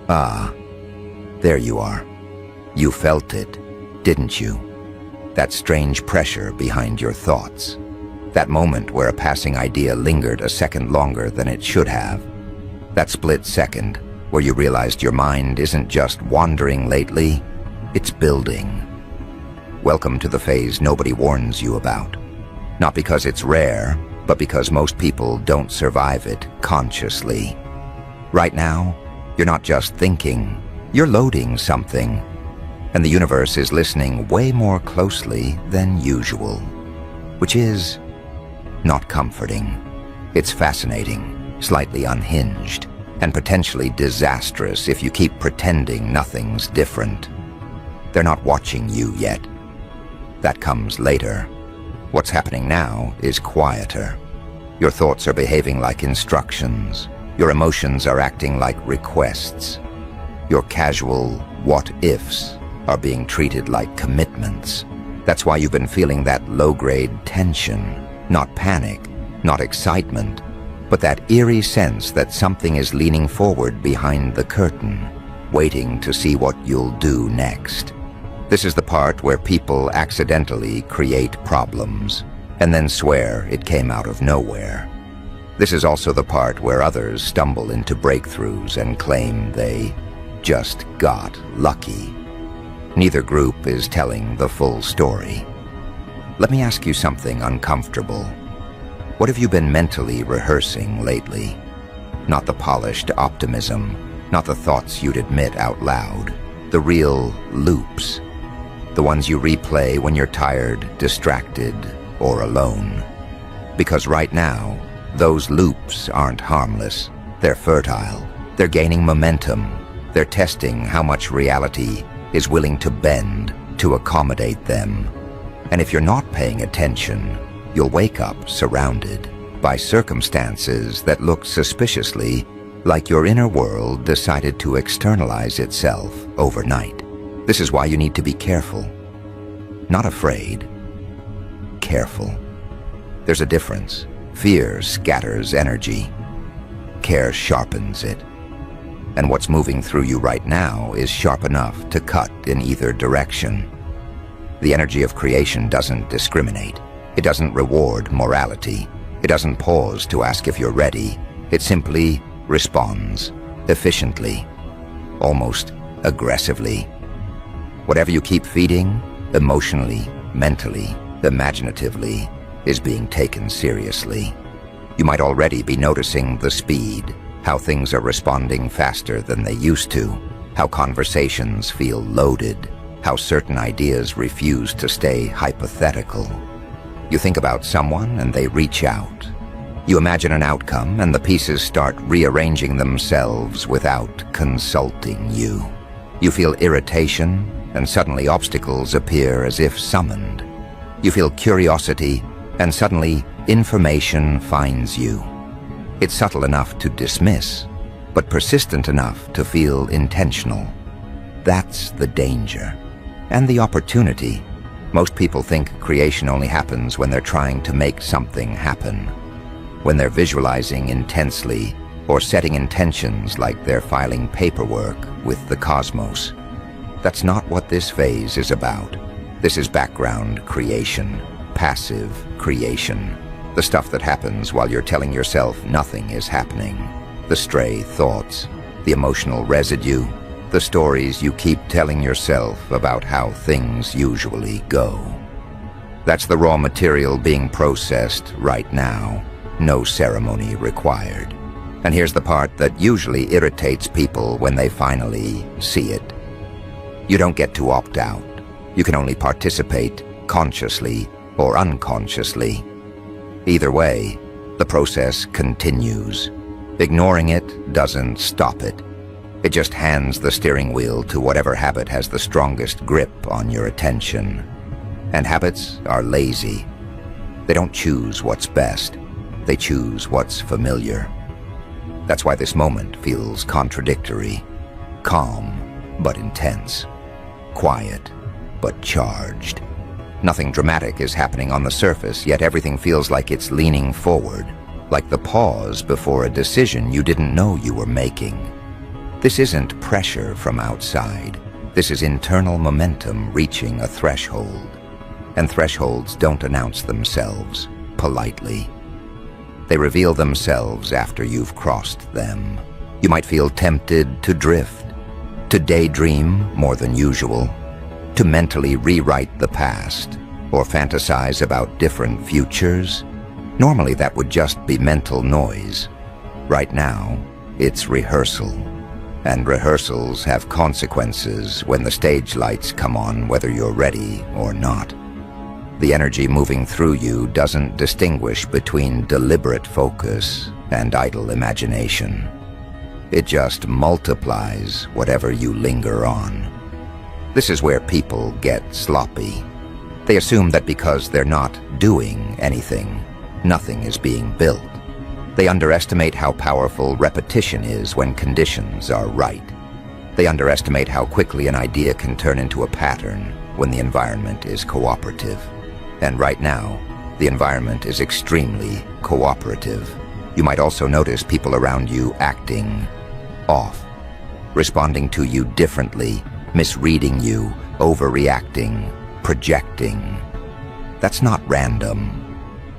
Ah, there you are. You felt it, didn't you? That strange pressure behind your thoughts. That moment where a passing idea lingered a second longer than it should have. That split second where you realized your mind isn't just wandering lately, it's building. Welcome to the phase nobody warns you about. Not because it's rare, but because most people don't survive it consciously. Right now, you're not just thinking, you're loading something. And the universe is listening way more closely than usual. Which is not comforting. It's fascinating, slightly unhinged, and potentially disastrous if you keep pretending nothing's different. They're not watching you yet. That comes later. What's happening now is quieter. Your thoughts are behaving like instructions. Your emotions are acting like requests. Your casual what-ifs are being treated like commitments. That's why you've been feeling that low-grade tension. Not panic, not excitement, but that eerie sense that something is leaning forward behind the curtain, waiting to see what you'll do next. This is the part where people accidentally create problems and then swear it came out of nowhere. This is also the part where others stumble into breakthroughs and claim they just got lucky. Neither group is telling the full story. Let me ask you something uncomfortable. What have you been mentally rehearsing lately? Not the polished optimism, not the thoughts you'd admit out loud, the real loops. The ones you replay when you're tired, distracted, or alone. Because right now, those loops aren't harmless. They're fertile. They're gaining momentum. They're testing how much reality is willing to bend to accommodate them. And if you're not paying attention, you'll wake up surrounded by circumstances that look suspiciously like your inner world decided to externalize itself overnight. This is why you need to be careful. Not afraid. Careful. There's a difference. Fear scatters energy. Care sharpens it. And what's moving through you right now is sharp enough to cut in either direction. The energy of creation doesn't discriminate. It doesn't reward morality. It doesn't pause to ask if you're ready. It simply responds efficiently, almost aggressively. Whatever you keep feeding, emotionally, mentally, imaginatively, is being taken seriously. You might already be noticing the speed, how things are responding faster than they used to, how conversations feel loaded, how certain ideas refuse to stay hypothetical. You think about someone and they reach out. You imagine an outcome and the pieces start rearranging themselves without consulting you. You feel irritation and suddenly obstacles appear as if summoned. You feel curiosity and suddenly information finds you. It's subtle enough to dismiss, but persistent enough to feel intentional. That's the danger. And the opportunity. Most people think creation only happens when they're trying to make something happen. When they're visualizing intensely or setting intentions like they're filing paperwork with the cosmos. That's not what this phase is about. This is background creation, passive creation. The stuff that happens while you're telling yourself nothing is happening. The stray thoughts, the emotional residue, the stories you keep telling yourself about how things usually go. That's the raw material being processed right now. No ceremony required. And here's the part that usually irritates people when they finally see it. You don't get to opt out. You can only participate consciously or unconsciously. Either way, the process continues. Ignoring it doesn't stop it. It just hands the steering wheel to whatever habit has the strongest grip on your attention. And habits are lazy. They don't choose what's best. They choose what's familiar. That's why this moment feels contradictory. Calm, but intense. Quiet, but charged. Nothing dramatic is happening on the surface, yet everything feels like it's leaning forward, like the pause before a decision you didn't know you were making. This isn't pressure from outside. This is internal momentum reaching a threshold. And thresholds don't announce themselves politely. They reveal themselves after you've crossed them. You might feel tempted to drift, to daydream more than usual, to mentally rewrite the past, or fantasize about different futures. Normally that would just be mental noise. Right now, it's rehearsal. And rehearsals have consequences when the stage lights come on, whether you're ready or not. The energy moving through you doesn't distinguish between deliberate focus and idle imagination. It just multiplies whatever you linger on. This is where people get sloppy. They assume that because they're not doing anything, nothing is being built. They underestimate how powerful repetition is when conditions are right. They underestimate how quickly an idea can turn into a pattern when the environment is cooperative. And right now, the environment is extremely cooperative. You might also notice people around you acting off, responding to you differently, misreading you, overreacting, projecting. That's not random.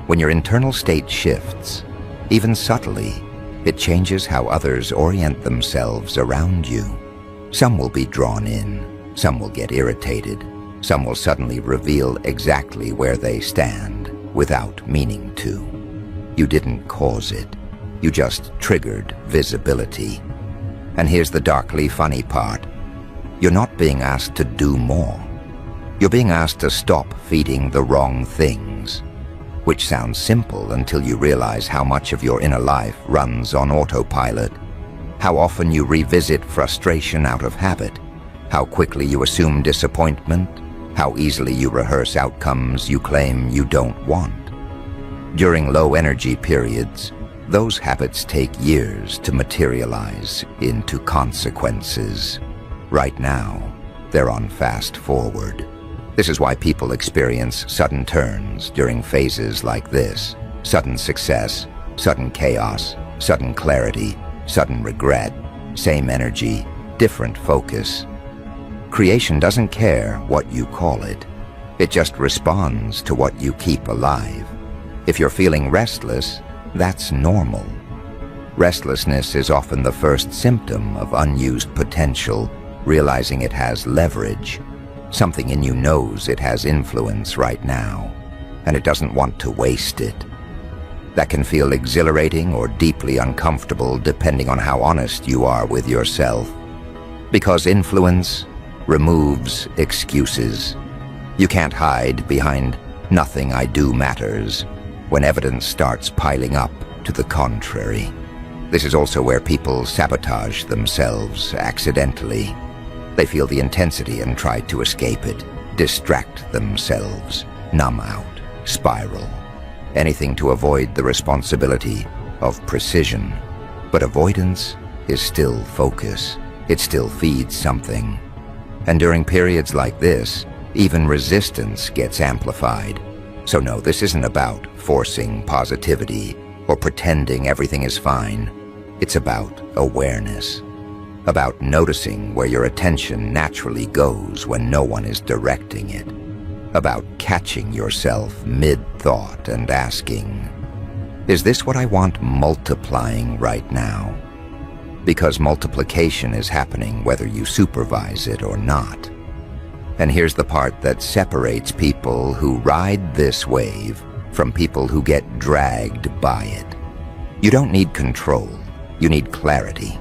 When your internal state shifts, even subtly, it changes how others orient themselves around you. Some will be drawn in, some will get irritated, some will suddenly reveal exactly where they stand without meaning to. You didn't cause it, you just triggered visibility. And here's the darkly funny part. You're not being asked to do more. You're being asked to stop feeding the wrong things, which sounds simple until you realize how much of your inner life runs on autopilot, how often you revisit frustration out of habit, how quickly you assume disappointment, how easily you rehearse outcomes you claim you don't want. During low energy periods, those habits take years to materialize into consequences. Right now, they're on fast forward. This is why people experience sudden turns during phases like this. Sudden success, sudden chaos, sudden clarity, sudden regret, same energy, different focus. Creation doesn't care what you call it. It just responds to what you keep alive. If you're feeling restless, that's normal. Restlessness is often the first symptom of unused potential, realizing it has leverage. Something in you knows it has influence right now, and it doesn't want to waste it. That can feel exhilarating or deeply uncomfortable depending on how honest you are with yourself. Because influence removes excuses. You can't hide behind "nothing I do matters" when evidence starts piling up to the contrary. This is also where people sabotage themselves accidentally. They feel the intensity and try to escape it, distract themselves, numb out, spiral. Anything to avoid the responsibility of precision. But avoidance is still focus. It still feeds something. And during periods like this, even resistance gets amplified. So no, this isn't about forcing positivity or pretending everything is fine. It's about awareness. About noticing where your attention naturally goes when no one is directing it. About catching yourself mid-thought and asking, is this what I want multiplying right now? Because multiplication is happening whether you supervise it or not. And here's the part that separates people who ride this wave from people who get dragged by it. You don't need control, you need clarity.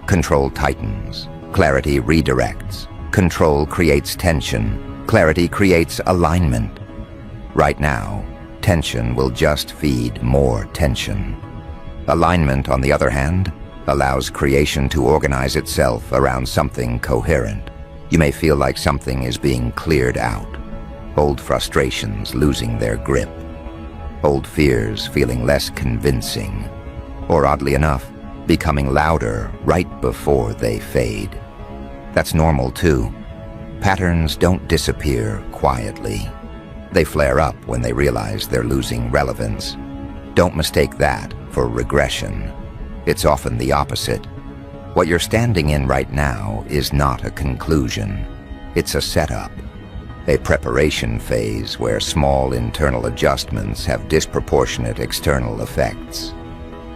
Control tightens, clarity redirects. Control creates tension, clarity creates alignment. Right now, tension will just feed more tension. Alignment, on the other hand, allows creation to organize itself around something coherent. You may feel like something is being cleared out. Old frustrations losing their grip. Old fears feeling less convincing. Or oddly enough, becoming louder right before they fade. That's normal too. Patterns don't disappear quietly. They flare up when they realize they're losing relevance. Don't mistake that for regression. It's often the opposite. What you're standing in right now is not a conclusion. It's a setup, a preparation phase where small internal adjustments have disproportionate external effects.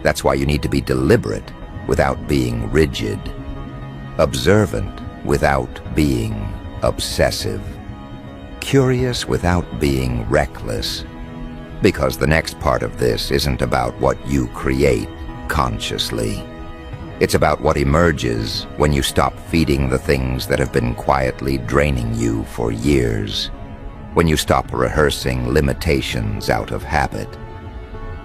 That's why you need to be deliberate without being rigid, observant without being obsessive, curious without being reckless. Because the next part of this isn't about what you create consciously. It's about what emerges when you stop feeding the things that have been quietly draining you for years, when you stop rehearsing limitations out of habit,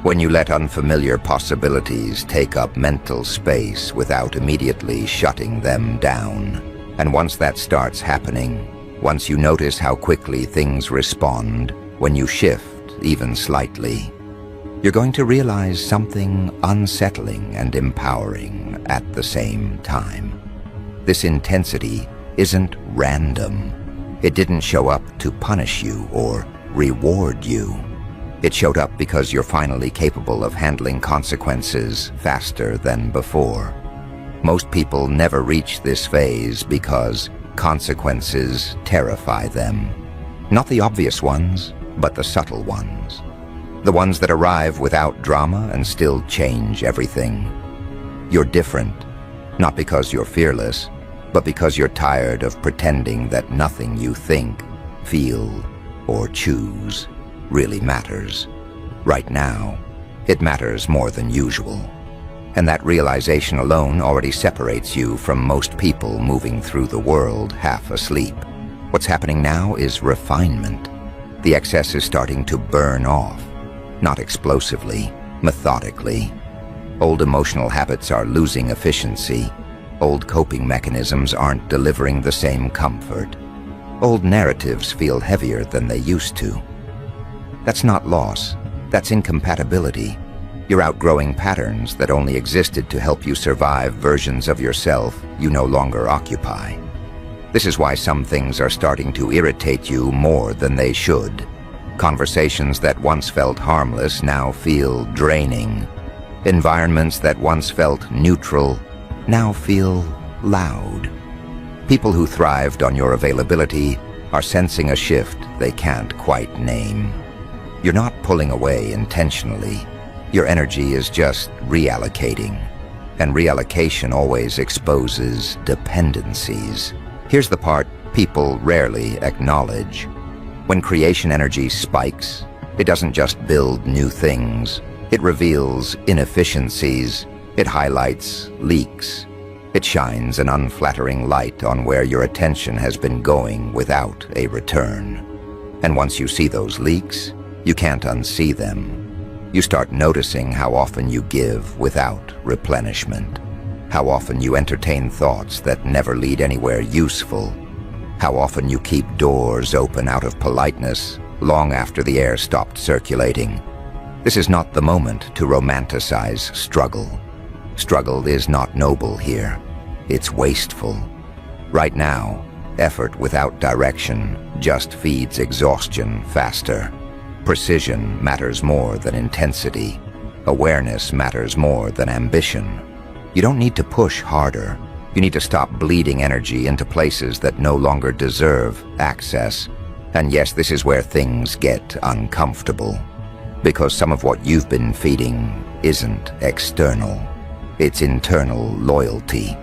when you let unfamiliar possibilities take up mental space without immediately shutting them down. And once that starts happening, once you notice how quickly things respond, when you shift even slightly, you're going to realize something unsettling and empowering at the same time. This intensity isn't random. It didn't show up to punish you or reward you. It showed up because you're finally capable of handling consequences faster than before. Most people never reach this phase because consequences terrify them. Not the obvious ones, but the subtle ones. The ones that arrive without drama and still change everything. You're different, not because you're fearless, but because you're tired of pretending that nothing you think, feel, or choose really matters. Right now, it matters more than usual. And that realization alone already separates you from most people moving through the world half asleep. What's happening now is refinement. The excess is starting to burn off, not explosively, methodically. Old emotional habits are losing efficiency. Old coping mechanisms aren't delivering the same comfort. Old narratives feel heavier than they used to. That's not loss, that's incompatibility. You're outgrowing patterns that only existed to help you survive versions of yourself you no longer occupy. This is why some things are starting to irritate you more than they should. Conversations that once felt harmless now feel draining. Environments that once felt neutral now feel loud. People who thrived on your availability are sensing a shift they can't quite name. You're not pulling away intentionally. Your energy is just reallocating. And reallocation always exposes dependencies. Here's the part people rarely acknowledge. When creation energy spikes, it doesn't just build new things. It reveals inefficiencies. It highlights leaks. It shines an unflattering light on where your attention has been going without a return. And once you see those leaks, you can't unsee them. You start noticing how often you give without replenishment. How often you entertain thoughts that never lead anywhere useful. How often you keep doors open out of politeness long after the air stopped circulating. This is not the moment to romanticize struggle. Struggle is not noble here. It's wasteful. Right now, effort without direction just feeds exhaustion faster. Precision matters more than intensity. Awareness matters more than ambition. You don't need to push harder. You need to stop bleeding energy into places that no longer deserve access. And yes, this is where things get uncomfortable. Because some of what you've been feeding isn't external. It's internal loyalty.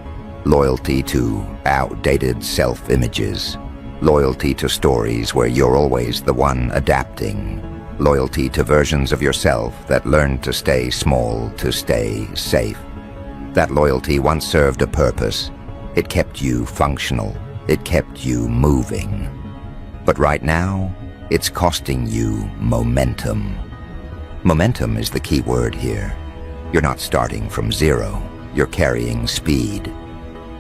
Loyalty to outdated self-images. Loyalty to stories where you're always the one adapting. Loyalty to versions of yourself that learned to stay small to stay safe. That loyalty once served a purpose. It kept you functional. It kept you moving. But right now, it's costing you momentum. Momentum is the key word here. You're not starting from zero. You're carrying speed.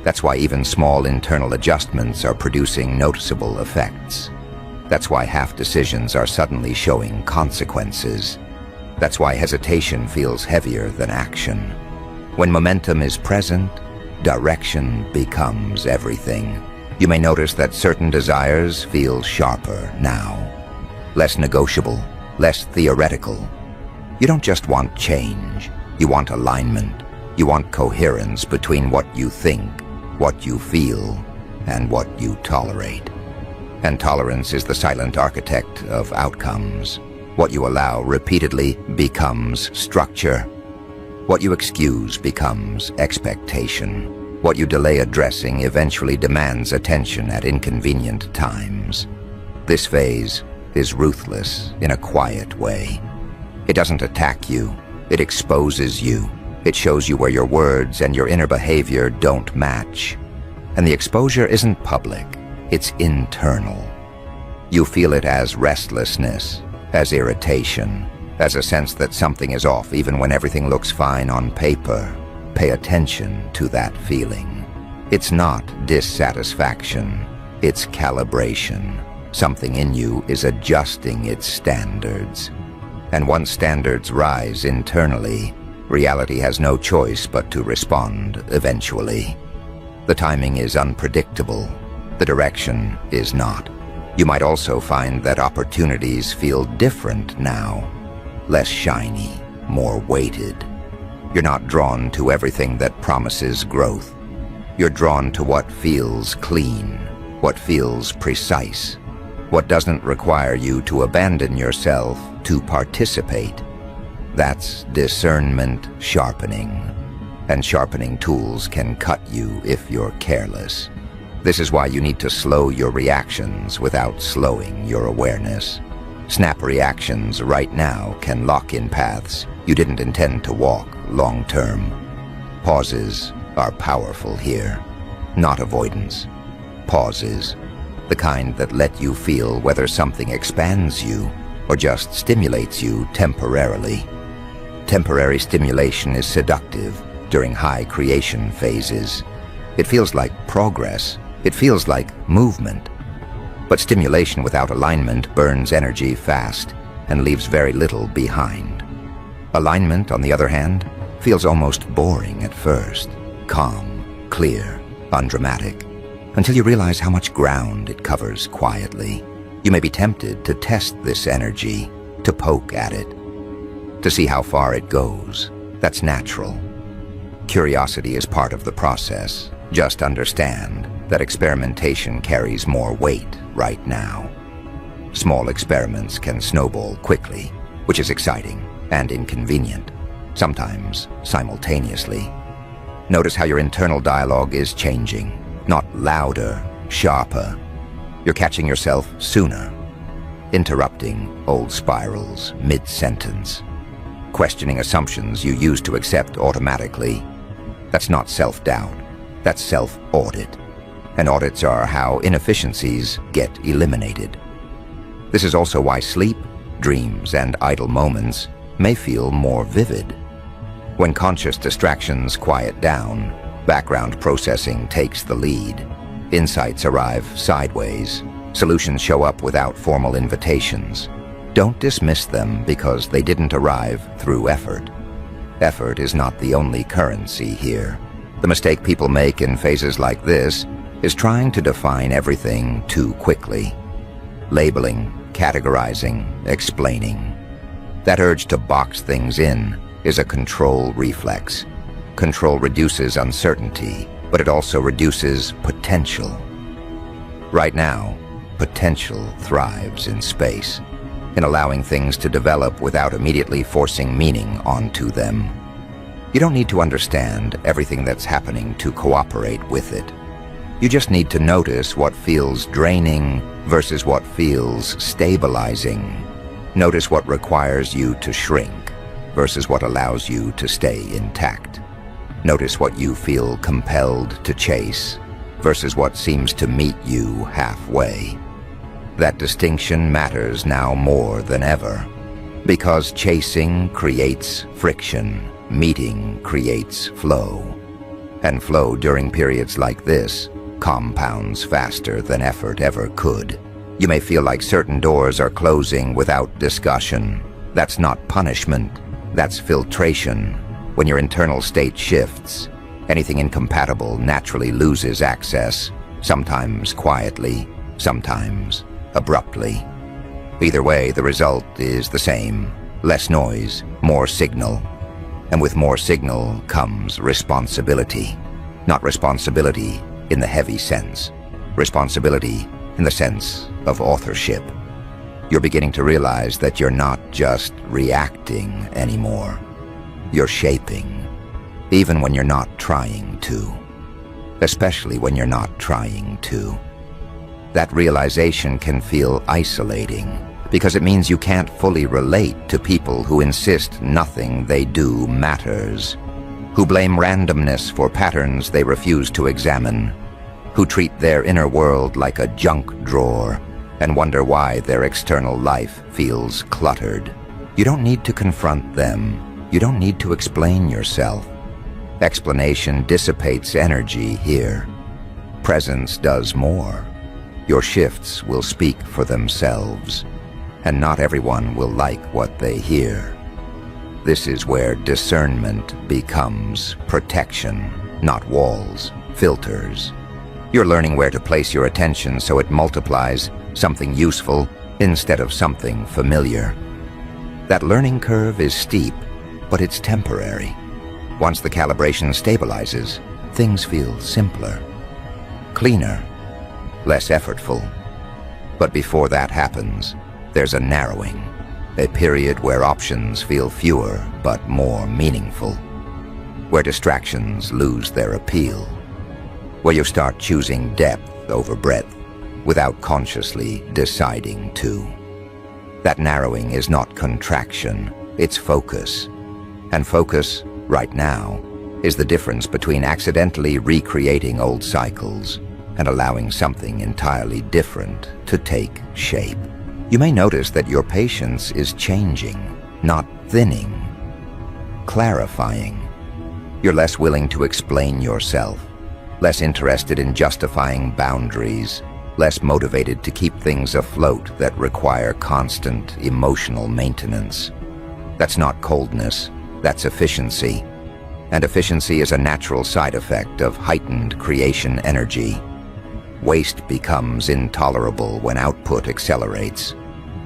That's why even small internal adjustments are producing noticeable effects. That's why half decisions are suddenly showing consequences. That's why hesitation feels heavier than action. When momentum is present, direction becomes everything. You may notice that certain desires feel sharper now. Less negotiable, less theoretical. You don't just want change, you want alignment. You want coherence between what you think, what you feel, and what you tolerate. And tolerance is the silent architect of outcomes. What you allow repeatedly becomes structure. What you excuse becomes expectation. What you delay addressing eventually demands attention at inconvenient times. This phase is ruthless in a quiet way. It doesn't attack you, it exposes you. It shows you where your words and your inner behavior don't match. And the exposure isn't public, it's internal. You feel it as restlessness, as irritation, as a sense that something is off even when everything looks fine on paper. Pay attention to that feeling. It's not dissatisfaction, it's calibration. Something in you is adjusting its standards. And once standards rise internally, reality has no choice but to respond eventually. The timing is unpredictable. The direction is not. You might also find that opportunities feel different now. Less shiny, more weighted. You're not drawn to everything that promises growth. You're drawn to what feels clean, what feels precise, what doesn't require you to abandon yourself to participate. That's discernment sharpening. And sharpening tools can cut you if you're careless. This is why you need to slow your reactions without slowing your awareness. Snap reactions right now can lock in paths you didn't intend to walk long term. Pauses are powerful here, not avoidance. Pauses, the kind that let you feel whether something expands you or just stimulates you temporarily. Temporary stimulation is seductive during high creation phases. It feels like progress. It feels like movement. But stimulation without alignment burns energy fast and leaves very little behind. Alignment, on the other hand, feels almost boring at first. Calm, clear, undramatic, until you realize how much ground it covers quietly. You may be tempted to test this energy, to poke at it, to see how far it goes. That's natural. Curiosity is part of the process. Just understand that experimentation carries more weight right now. Small experiments can snowball quickly, which is exciting and inconvenient, sometimes simultaneously. Notice how your internal dialogue is changing, not louder, sharper. You're catching yourself sooner, interrupting old spirals mid-sentence, questioning assumptions you used to accept automatically. That's not self-doubt, that's self-audit. And audits are how inefficiencies get eliminated. This is also why sleep, dreams, and idle moments may feel more vivid. When conscious distractions quiet down, background processing takes the lead. Insights arrive sideways. Solutions show up without formal invitations. Don't dismiss them because they didn't arrive through effort. Effort is not the only currency here. The mistake people make in phases like this is trying to define everything too quickly. Labeling, categorizing, explaining. That urge to box things in is a control reflex. Control reduces uncertainty, but it also reduces potential. Right now, potential thrives in space, in allowing things to develop without immediately forcing meaning onto them. You don't need to understand everything that's happening to cooperate with it. You just need to notice what feels draining versus what feels stabilizing. Notice what requires you to shrink versus what allows you to stay intact. Notice what you feel compelled to chase versus what seems to meet you halfway. That distinction matters now more than ever, because chasing creates friction, meeting creates flow. And flow during periods like this compounds faster than effort ever could. You may feel like certain doors are closing without discussion. That's not punishment, that's filtration. When your internal state shifts, anything incompatible naturally loses access, sometimes quietly, sometimes abruptly. Either way, the result is the same: less noise, more signal. And with more signal comes responsibility. Not responsibility in the heavy sense. Responsibility in the sense of authorship. You're beginning to realize that you're not just reacting anymore. You're shaping, even when you're not trying to. Especially when you're not trying to. That realization can feel isolating, because it means you can't fully relate to people who insist nothing they do matters, who blame randomness for patterns they refuse to examine, who treat their inner world like a junk drawer and wonder why their external life feels cluttered. You don't need to confront them. You don't need to explain yourself. Explanation dissipates energy here. Presence does more. Your shifts will speak for themselves, and not everyone will like what they hear. This is where discernment becomes protection, not walls, filters. You're learning where to place your attention so it multiplies something useful instead of something familiar. That learning curve is steep, but it's temporary. Once the calibration stabilizes, things feel simpler, cleaner, less effortful. But before that happens, there's a narrowing, a period where options feel fewer but more meaningful, where distractions lose their appeal, where you start choosing depth over breadth without consciously deciding to. That narrowing is not contraction, it's focus. And focus, right now, is the difference between accidentally recreating old cycles and allowing something entirely different to take shape. You may notice that your patience is changing, not thinning, clarifying. You're less willing to explain yourself, less interested in justifying boundaries, less motivated to keep things afloat that require constant emotional maintenance. That's not coldness, that's efficiency. And efficiency is a natural side effect of heightened creation energy. Waste becomes intolerable when output accelerates.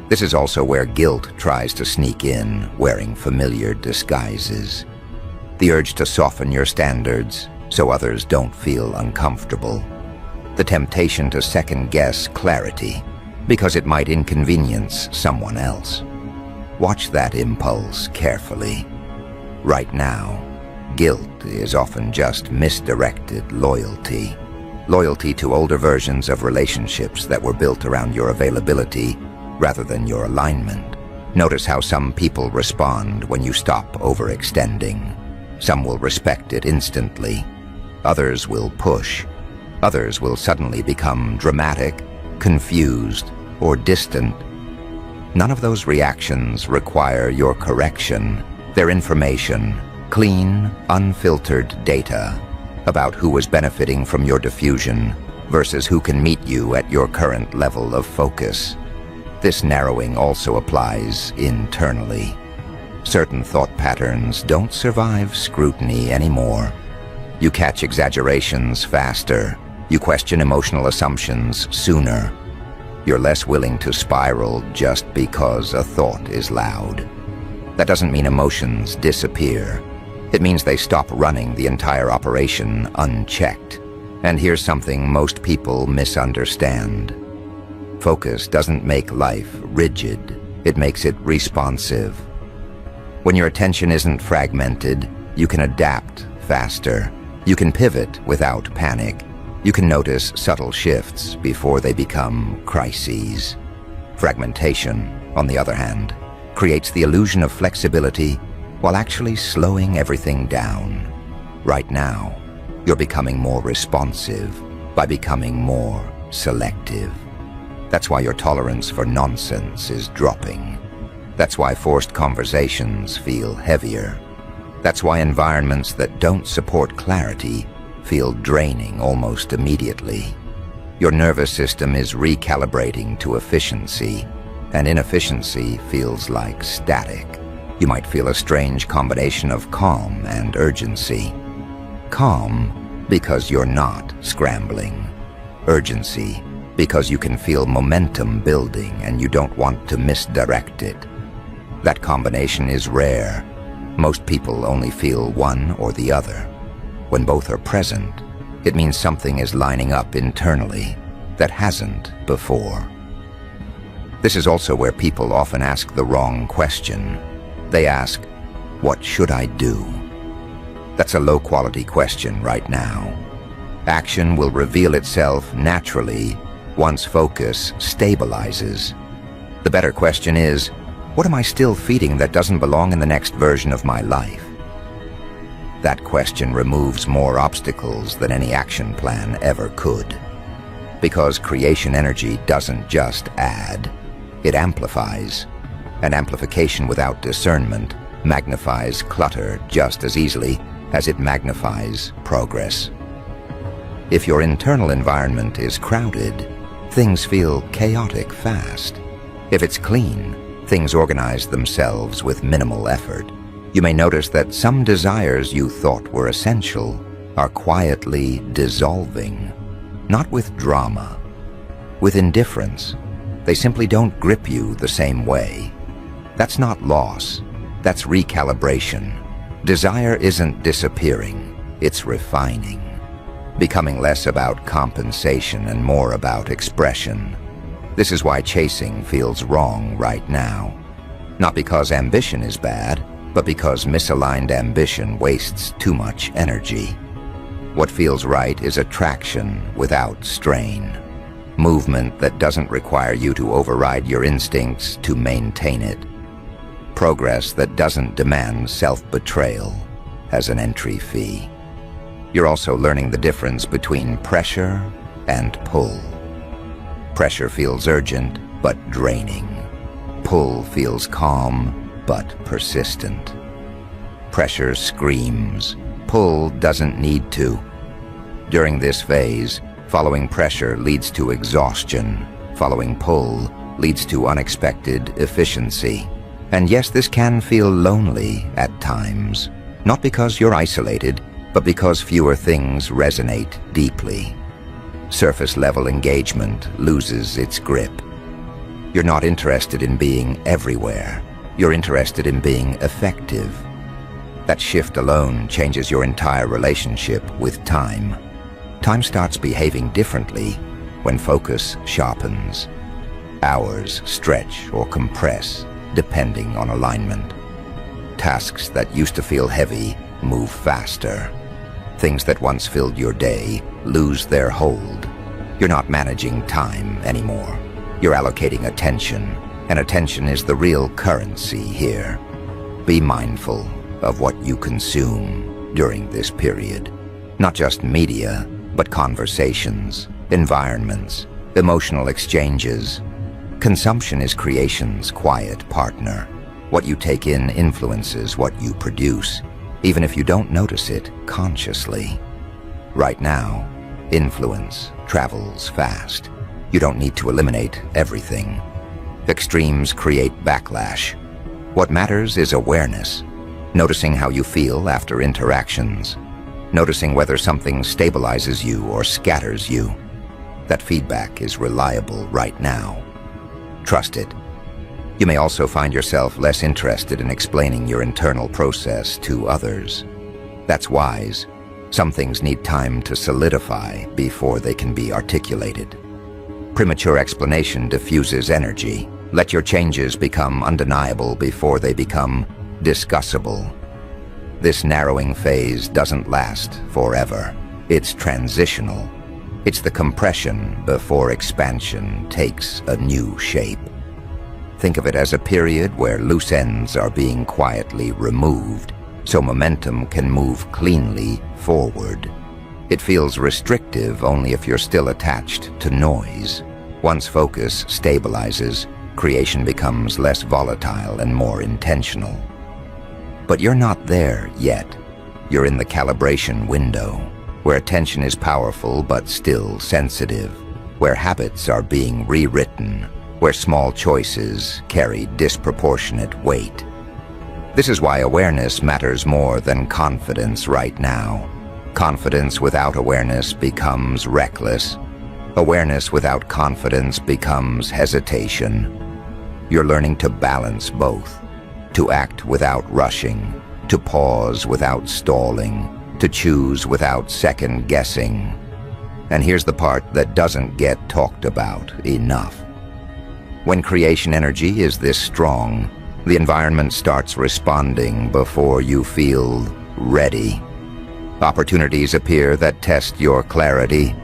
This is also where guilt tries to sneak in, wearing familiar disguises. The urge to soften your standards so others don't feel uncomfortable. The temptation to second-guess clarity because it might inconvenience someone else. Watch that impulse carefully. Right now, guilt is often just misdirected loyalty. Loyalty to older versions of relationships that were built around your availability rather than your alignment. Notice how some people respond when you stop overextending. Some will respect it instantly. Others will push. Others will suddenly become dramatic, confused, or distant. None of those reactions require your correction. They're information, clean, unfiltered data about who is benefiting from your diffusion versus who can meet you at your current level of focus. This narrowing also applies internally. Certain thought patterns don't survive scrutiny anymore. You catch exaggerations faster. You question emotional assumptions sooner. You're less willing to spiral just because a thought is loud. That doesn't mean emotions disappear. It means they stop running the entire operation unchecked. And here's something most people misunderstand. Focus doesn't make life rigid. It makes it responsive. When your attention isn't fragmented, you can adapt faster. You can pivot without panic. You can notice subtle shifts before they become crises. Fragmentation, on the other hand, creates the illusion of flexibility while actually slowing everything down. Right now, you're becoming more responsive by becoming more selective. That's why your tolerance for nonsense is dropping. That's why forced conversations feel heavier. That's why environments that don't support clarity feel draining almost immediately. Your nervous system is recalibrating to efficiency, and inefficiency feels like static. You might feel a strange combination of calm and urgency. Calm because you're not scrambling. Urgency because you can feel momentum building and you don't want to misdirect it. That combination is rare, Most people only feel one or the other. When both are present, it means something is lining up internally that hasn't before. This is also where people often ask the wrong question. They ask, "What should I do?" That's a low-quality question right now. Action will reveal itself naturally once focus stabilizes. The better question is, what am I still feeding that doesn't belong in the next version of my life? That question removes more obstacles than any action plan ever could. Because creation energy doesn't just add, it amplifies. And amplification without discernment magnifies clutter just as easily as it magnifies progress. If your internal environment is crowded, things feel chaotic fast. If it's clean, things organize themselves with minimal effort. You may notice that some desires you thought were essential are quietly dissolving, not with drama, with indifference. They simply don't grip you the same way. That's not loss, that's recalibration. Desire isn't disappearing, it's refining, becoming less about compensation and more about expression. This is why chasing feels wrong right now. Not because ambition is bad, but because misaligned ambition wastes too much energy. What feels right is attraction without strain. Movement that doesn't require you to override your instincts to maintain it. Progress that doesn't demand self-betrayal as an entry fee. You're also learning the difference between pressure and pull. Pressure feels urgent but draining. Pull feels calm but persistent. Pressure screams. Pull doesn't need to. During this phase, following pressure leads to exhaustion. Following pull leads to unexpected efficiency. And yes, this can feel lonely at times. Not because you're isolated, but because fewer things resonate deeply. Surface-level engagement loses its grip. You're not interested in being everywhere. You're interested in being effective. That shift alone changes your entire relationship with time. Time starts behaving differently when focus sharpens. Hours stretch or compress depending on alignment. Tasks that used to feel heavy move faster. Things that once filled your day lose their hold. You're not managing time anymore. You're allocating attention, and attention is the real currency here. Be mindful of what you consume during this period. Not just media, but conversations, environments, emotional exchanges. Consumption is creation's quiet partner. What you take in influences what you produce, even if you don't notice it consciously. Right now, influence travels fast. You don't need to eliminate everything. Extremes create backlash. What matters is awareness. Noticing how you feel after interactions. Noticing whether something stabilizes you or scatters you. That feedback is reliable right now. Trust it. You may also find yourself less interested in explaining your internal process to others. That's wise. Some things need time to solidify before they can be articulated. Premature explanation diffuses energy. Let your changes become undeniable before they become discussable. This narrowing phase doesn't last forever. It's transitional. It's the compression before expansion takes a new shape. Think of it as a period where loose ends are being quietly removed, so momentum can move cleanly forward. It feels restrictive only if you're still attached to noise. Once focus stabilizes, creation becomes less volatile and more intentional. But you're not there yet. You're in the calibration window, where attention is powerful but still sensitive, where habits are being rewritten, where small choices carry disproportionate weight. This is why awareness matters more than confidence right now. Confidence without awareness becomes reckless. Awareness without confidence becomes hesitation. You're learning to balance both, to act without rushing, to pause without stalling, to choose without second-guessing. And here's the part that doesn't get talked about enough. When creation energy is this strong, the environment starts responding before you feel ready. Opportunities appear that test your clarity.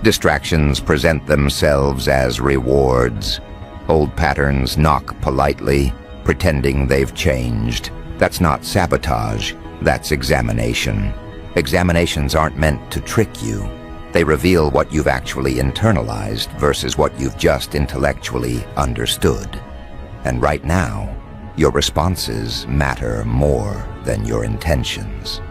Distractions present themselves as rewards. Old patterns knock politely, pretending they've changed. That's not sabotage, that's examination. Examinations aren't meant to trick you. They reveal what you've actually internalized versus what you've just intellectually understood. And right now, your responses matter more than your intentions.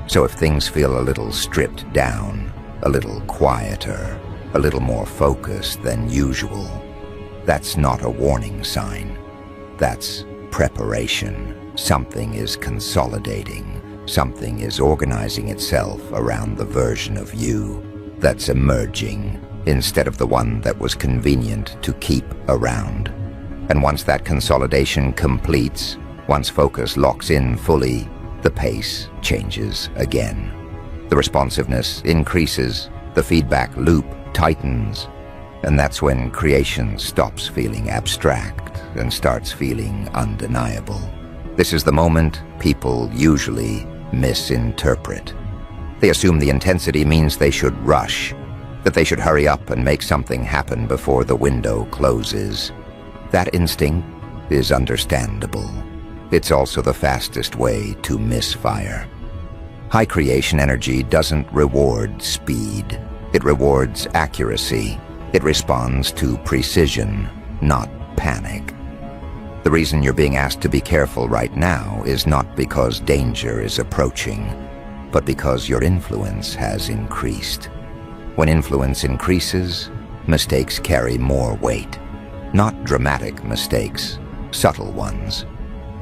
So if things feel a little stripped down, a little quieter, a little more focused than usual, that's not a warning sign. That's preparation. Something is consolidating. Something is organizing itself around the version of you that's emerging instead of the one that was convenient to keep around. And once that consolidation completes, once focus locks in fully, the pace changes again. The responsiveness increases, the feedback loop tightens, and that's when creation stops feeling abstract and starts feeling undeniable. This is the moment people usually misinterpret. They assume the intensity means they should rush, that they should hurry up and make something happen before the window closes. That instinct is understandable. It's also the fastest way to misfire. High creation energy doesn't reward speed. It rewards accuracy. It responds to precision, not panic. The reason you're being asked to be careful right now is not because danger is approaching, but because your influence has increased. When influence increases, mistakes carry more weight. Not dramatic mistakes, subtle ones.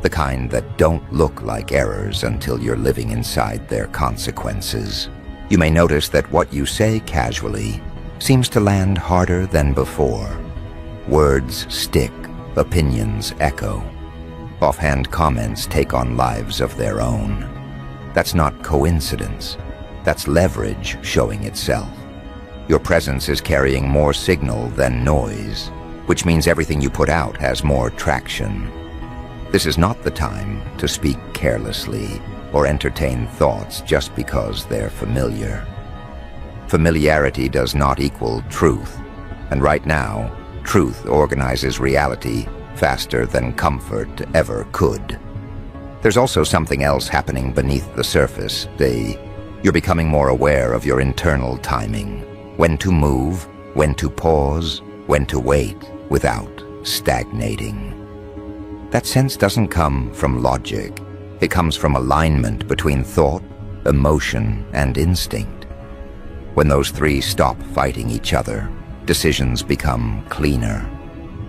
The kind that don't look like errors until you're living inside their consequences. You may notice that what you say casually seems to land harder than before. Words stick, opinions echo. Offhand comments take on lives of their own. That's not coincidence. That's leverage showing itself. Your presence is carrying more signal than noise, which means everything you put out has more traction. This is not the time to speak carelessly or entertain thoughts just because they're familiar. Familiarity does not equal truth, and right now, truth organizes reality faster than comfort ever could. There's also something else happening beneath the surface. You're becoming more aware of your internal timing. When to move, when to pause, when to wait without stagnating. That sense doesn't come from logic. It comes from alignment between thought, emotion, and instinct. When those three stop fighting each other, decisions become cleaner.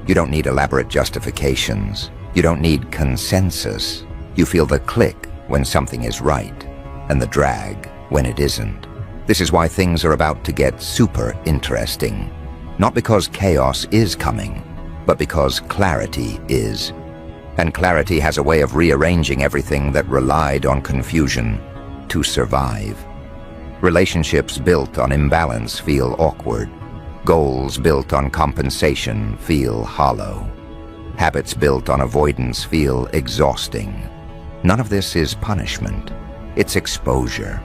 You don't need elaborate justifications. You don't need consensus. You feel the click when something is right, and the drag when it isn't. This is why things are about to get super interesting. Not because chaos is coming, but because clarity is. And clarity has a way of rearranging everything that relied on confusion to survive. Relationships built on imbalance feel awkward. Goals built on compensation feel hollow. Habits built on avoidance feel exhausting. None of this is punishment. It's exposure.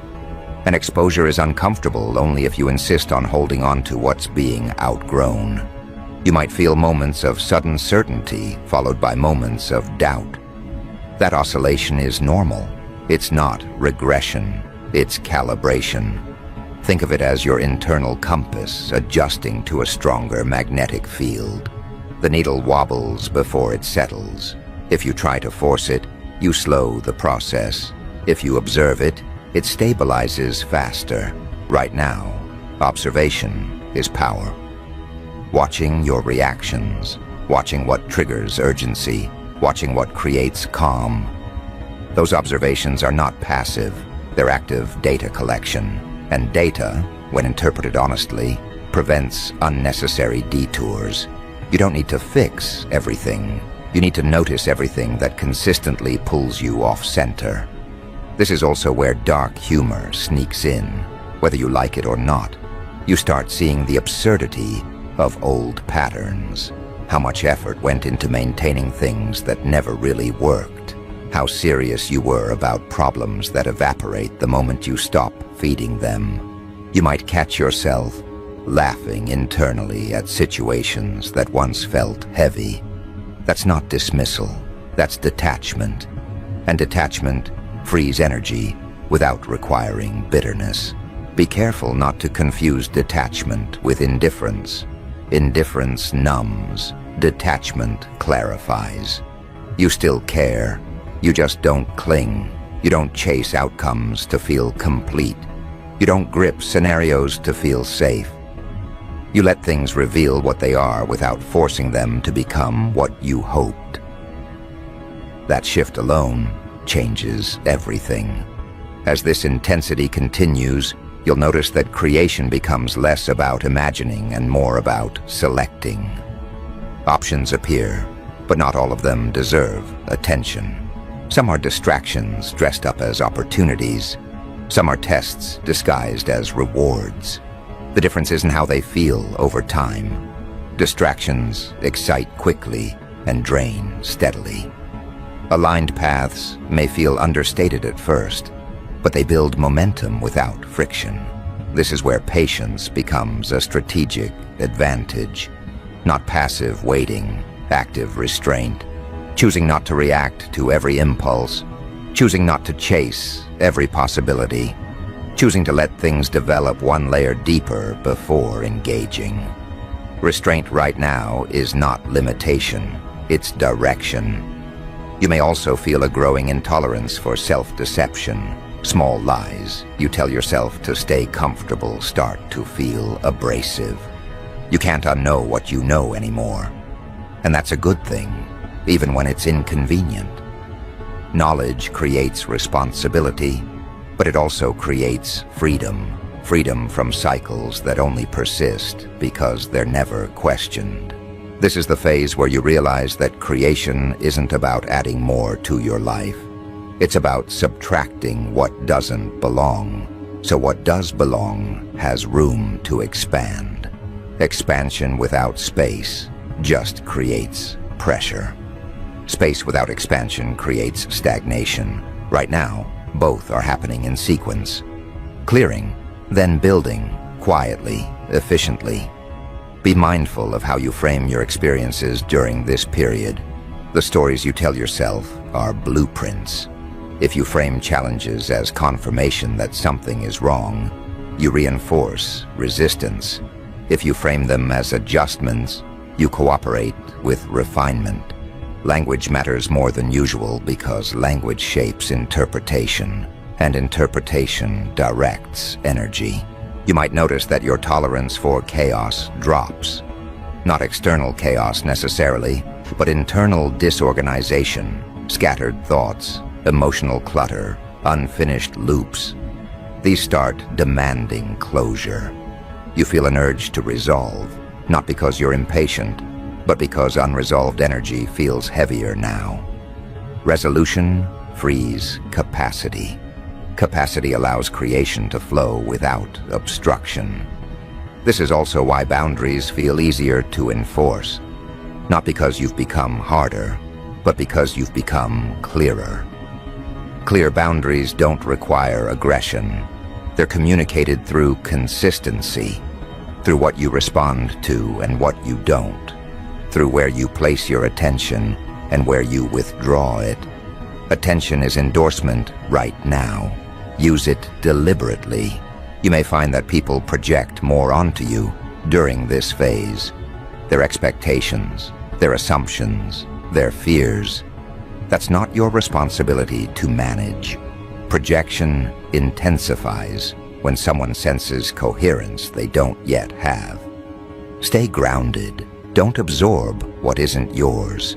And exposure is uncomfortable only if you insist on holding on to what's being outgrown. You might feel moments of sudden certainty followed by moments of doubt. That oscillation is normal. It's not regression. It's calibration. Think of it as your internal compass adjusting to a stronger magnetic field. The needle wobbles before it settles. If you try to force it, you slow the process. If you observe it, it stabilizes faster. Right now, observation is power. Watching your reactions, watching what triggers urgency, watching what creates calm. Those observations are not passive, they're active data collection. And data, when interpreted honestly, prevents unnecessary detours. You don't need to fix everything. You need to notice everything that consistently pulls you off center. This is also where dark humor sneaks in. Whether you like it or not, you start seeing the absurdity of old patterns. How much effort went into maintaining things that never really worked. How serious you were about problems that evaporate the moment you stop feeding them. You might catch yourself laughing internally at situations that once felt heavy. That's not dismissal, that's detachment. And detachment frees energy without requiring bitterness. Be careful not to confuse detachment with indifference. Indifference numbs, detachment clarifies. You still care, you just don't cling. You don't chase outcomes to feel complete. You don't grip scenarios to feel safe. You let things reveal what they are without forcing them to become what you hoped. That shift alone changes everything. As this intensity continues, you'll notice that creation becomes less about imagining and more about selecting. Options appear, but not all of them deserve attention. Some are distractions dressed up as opportunities. Some are tests disguised as rewards. The difference is in how they feel over time. Distractions excite quickly and drain steadily. Aligned paths may feel understated at first, but they build momentum without friction. This is where patience becomes a strategic advantage, not passive waiting, active restraint, choosing not to react to every impulse, choosing not to chase every possibility, choosing to let things develop one layer deeper before engaging. Restraint right now is not limitation, it's direction. You may also feel a growing intolerance for self-deception. Small lies you tell yourself to stay comfortable start to feel abrasive. You can't unknow what you know anymore. And that's a good thing, even when it's inconvenient. Knowledge creates responsibility, but it also creates freedom. Freedom from cycles that only persist because they're never questioned. This is the phase where you realize that creation isn't about adding more to your life. It's about subtracting what doesn't belong, so what does belong has room to expand. Expansion without space just creates pressure. Space without expansion creates stagnation. Right now, both are happening in sequence. Clearing, then building, quietly, efficiently. Be mindful of how you frame your experiences during this period. The stories you tell yourself are blueprints. If you frame challenges as confirmation that something is wrong, you reinforce resistance. If you frame them as adjustments, you cooperate with refinement. Language matters more than usual because language shapes interpretation, and interpretation directs energy. You might notice that your tolerance for chaos drops. Not external chaos necessarily, but internal disorganization, scattered thoughts, emotional clutter, unfinished loops. These start demanding closure. You feel an urge to resolve, not because you're impatient, but because unresolved energy feels heavier now. Resolution frees capacity. Capacity allows creation to flow without obstruction. This is also why boundaries feel easier to enforce. Not because you've become harder, but because you've become clearer. Clear boundaries don't require aggression. They're communicated through consistency, through what you respond to and what you don't, through where you place your attention and where you withdraw it. Attention is endorsement right now. Use it deliberately. You may find that people project more onto you during this phase. Their expectations, their assumptions, their fears. That's not your responsibility to manage. Projection intensifies when someone senses coherence they don't yet have. Stay grounded. Don't absorb what isn't yours.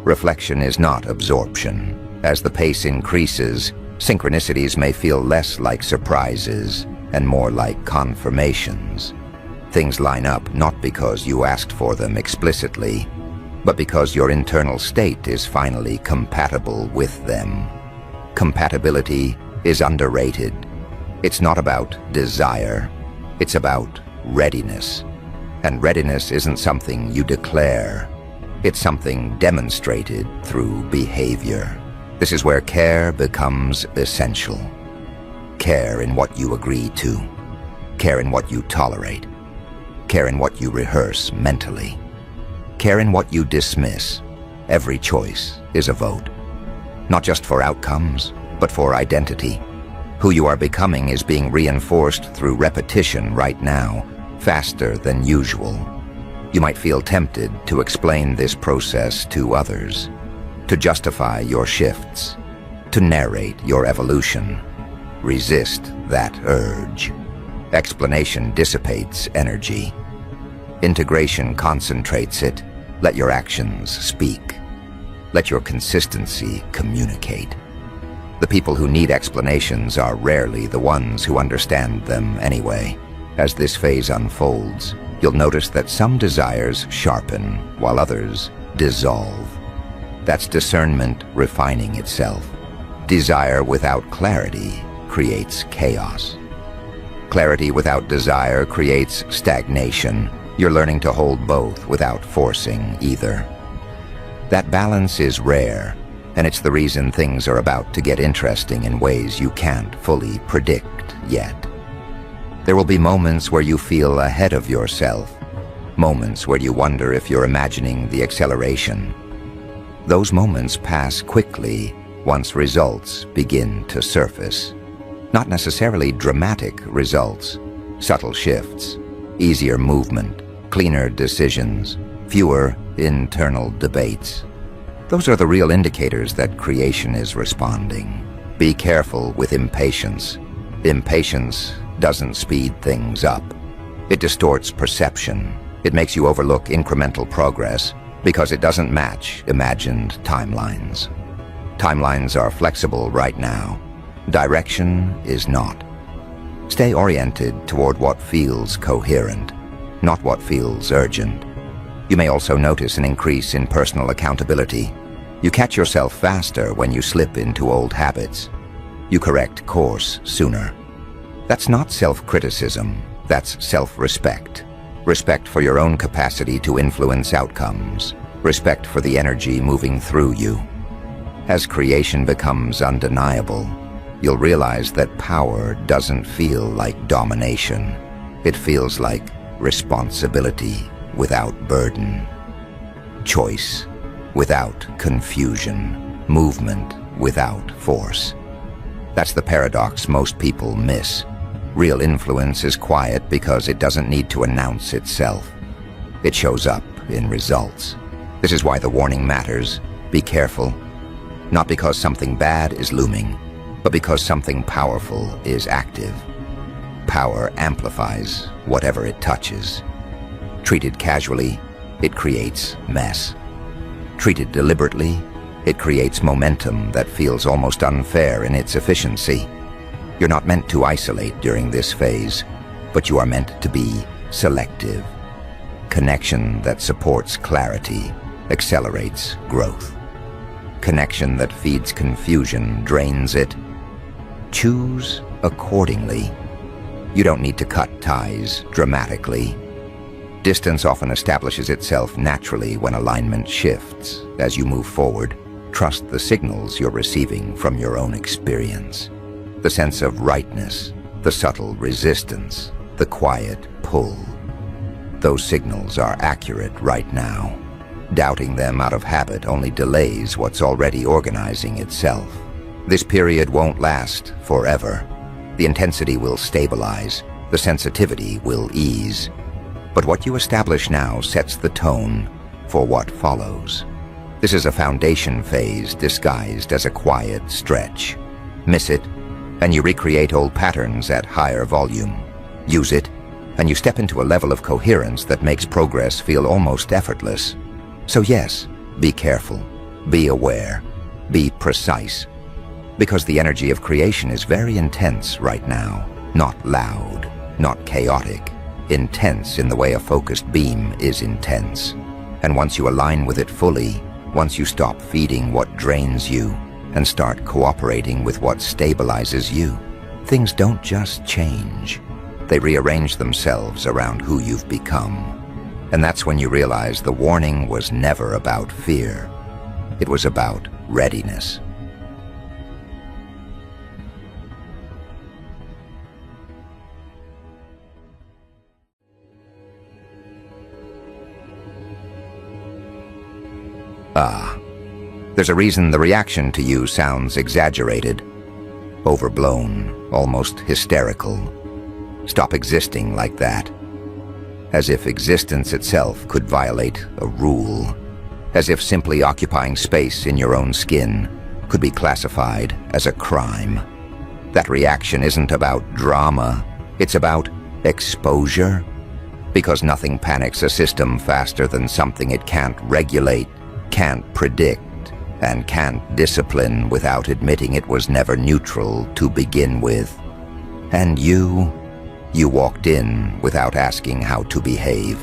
Reflection is not absorption. As the pace increases, synchronicities may feel less like surprises and more like confirmations. Things line up not because you asked for them explicitly, but because your internal state is finally compatible with them. Compatibility is underrated. It's not about desire, it's about readiness. And readiness isn't something you declare, it's something demonstrated through behavior. This is where care becomes essential. Care in what you agree to, care in what you tolerate, care in what you rehearse mentally, care in what you dismiss. Every choice is a vote, not just for outcomes, but for identity. Who you are becoming is being reinforced through repetition right now, faster than usual. You might feel tempted to explain this process to others, to justify your shifts, to narrate your evolution. Resist that urge. Explanation dissipates energy. Integration concentrates it. Let your actions speak. Let your consistency communicate. The people who need explanations are rarely the ones who understand them anyway. As this phase unfolds, you'll notice that some desires sharpen while others dissolve. That's discernment refining itself. Desire without clarity creates chaos. Clarity without desire creates stagnation. You're learning to hold both without forcing either. That balance is rare, and it's the reason things are about to get interesting in ways you can't fully predict yet. There will be moments where you feel ahead of yourself, moments where you wonder if you're imagining the acceleration. Those moments pass quickly once results begin to surface. Not necessarily dramatic results, subtle shifts, easier movement, cleaner decisions, fewer internal debates. Those are the real indicators that creation is responding. Be careful with impatience. Impatience doesn't speed things up. It distorts perception. It makes you overlook incremental progress because it doesn't match imagined timelines. Timelines are flexible right now. Direction is not. Stay oriented toward what feels coherent, not what feels urgent. You may also notice an increase in personal accountability. You catch yourself faster when you slip into old habits. You correct course sooner. That's not self-criticism, that's self-respect. Respect for your own capacity to influence outcomes. Respect for the energy moving through you. As creation becomes undeniable, you'll realize that power doesn't feel like domination. It feels like responsibility without burden. Choice without confusion. Movement without force. That's the paradox most people miss. Real influence is quiet because it doesn't need to announce itself. It shows up in results. This is why the warning matters. Be careful. Not because something bad is looming, but because something powerful is active. Power amplifies whatever it touches. Treated casually, it creates mess. Treated deliberately, it creates momentum that feels almost unfair in its efficiency. You're not meant to isolate during this phase, but you are meant to be selective. Connection that supports clarity accelerates growth. Connection that feeds confusion drains it. Choose accordingly. You don't need to cut ties dramatically. Distance often establishes itself naturally when alignment shifts. As you move forward, trust the signals you're receiving from your own experience. The sense of rightness, the subtle resistance, the quiet pull. Those signals are accurate right now. Doubting them out of habit only delays what's already organizing itself. This period won't last forever. The intensity will stabilize, the sensitivity will ease. But what you establish now sets the tone for what follows. This is a foundation phase disguised as a quiet stretch. Miss it, and you recreate old patterns at higher volume. Use it, and you step into a level of coherence that makes progress feel almost effortless. So yes, be careful, be aware, be precise. Because the energy of creation is very intense right now. Not loud, not chaotic. Intense in the way a focused beam is intense. And once you align with it fully, once you stop feeding what drains you, and start cooperating with what stabilizes you, things don't just change. They rearrange themselves around who you've become. And that's when you realize the warning was never about fear. It was about readiness. There's a reason the reaction to you sounds exaggerated, overblown, almost hysterical. Stop existing like that. As if existence itself could violate a rule. As if simply occupying space in your own skin could be classified as a crime. That reaction isn't about drama, it's about exposure. Because nothing panics a system faster than something it can't regulate, can't predict, and can't discipline without admitting it was never neutral to begin with. And you walked in without asking how to behave.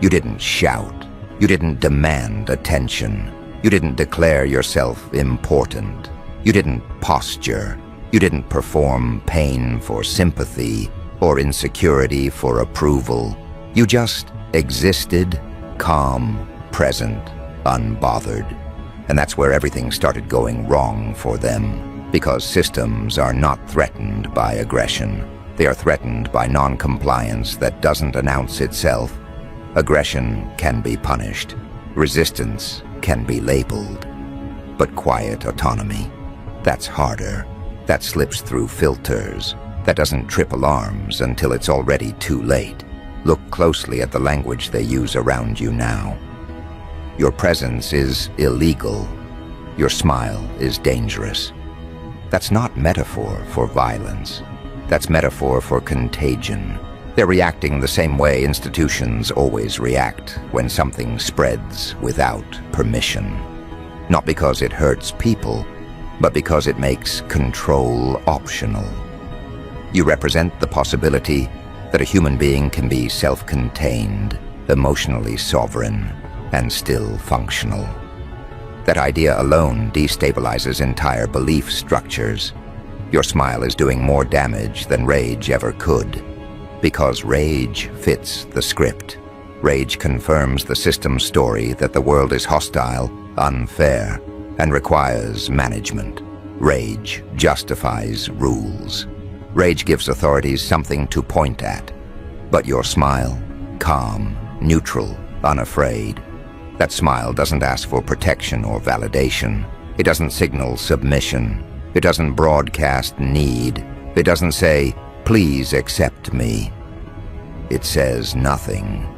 You didn't shout. You didn't demand attention. You didn't declare yourself important. You didn't posture. You didn't perform pain for sympathy or insecurity for approval. You just existed, calm, present, unbothered. And that's where everything started going wrong for them, because systems are not threatened by aggression. They are threatened by non-compliance that doesn't announce itself. Aggression can be punished. Resistance can be labeled. But quiet autonomy, that's harder. That slips through filters. That doesn't trip alarms until it's already too late. Look closely at the language they use around you now. Your presence is illegal. Your smile is dangerous. That's not metaphor for violence. That's metaphor for contagion. They're reacting the same way institutions always react when something spreads without permission. Not because it hurts people, but because it makes control optional. You represent the possibility that a human being can be self-contained, emotionally sovereign, and still functional. That idea alone destabilizes entire belief structures. Your smile is doing more damage than rage ever could, because rage fits the script. Rage confirms the system's story that the world is hostile, unfair, and requires management. Rage justifies rules. Rage gives authorities something to point at. But your smile, calm, neutral, unafraid, that smile doesn't ask for protection or validation. It doesn't signal submission. It doesn't broadcast need. It doesn't say, "Please accept me." It says nothing.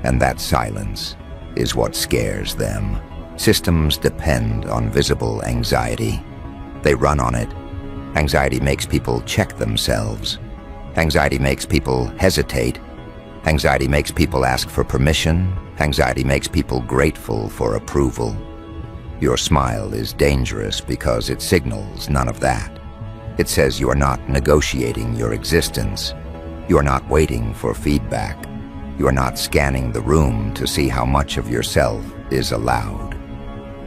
And that silence is what scares them. Systems depend on visible anxiety. They run on it. Anxiety makes people check themselves. Anxiety makes people hesitate. Anxiety makes people ask for permission. Anxiety makes people grateful for approval. Your smile is dangerous because it signals none of that. It says you are not negotiating your existence. You are not waiting for feedback. You are not scanning the room to see how much of yourself is allowed.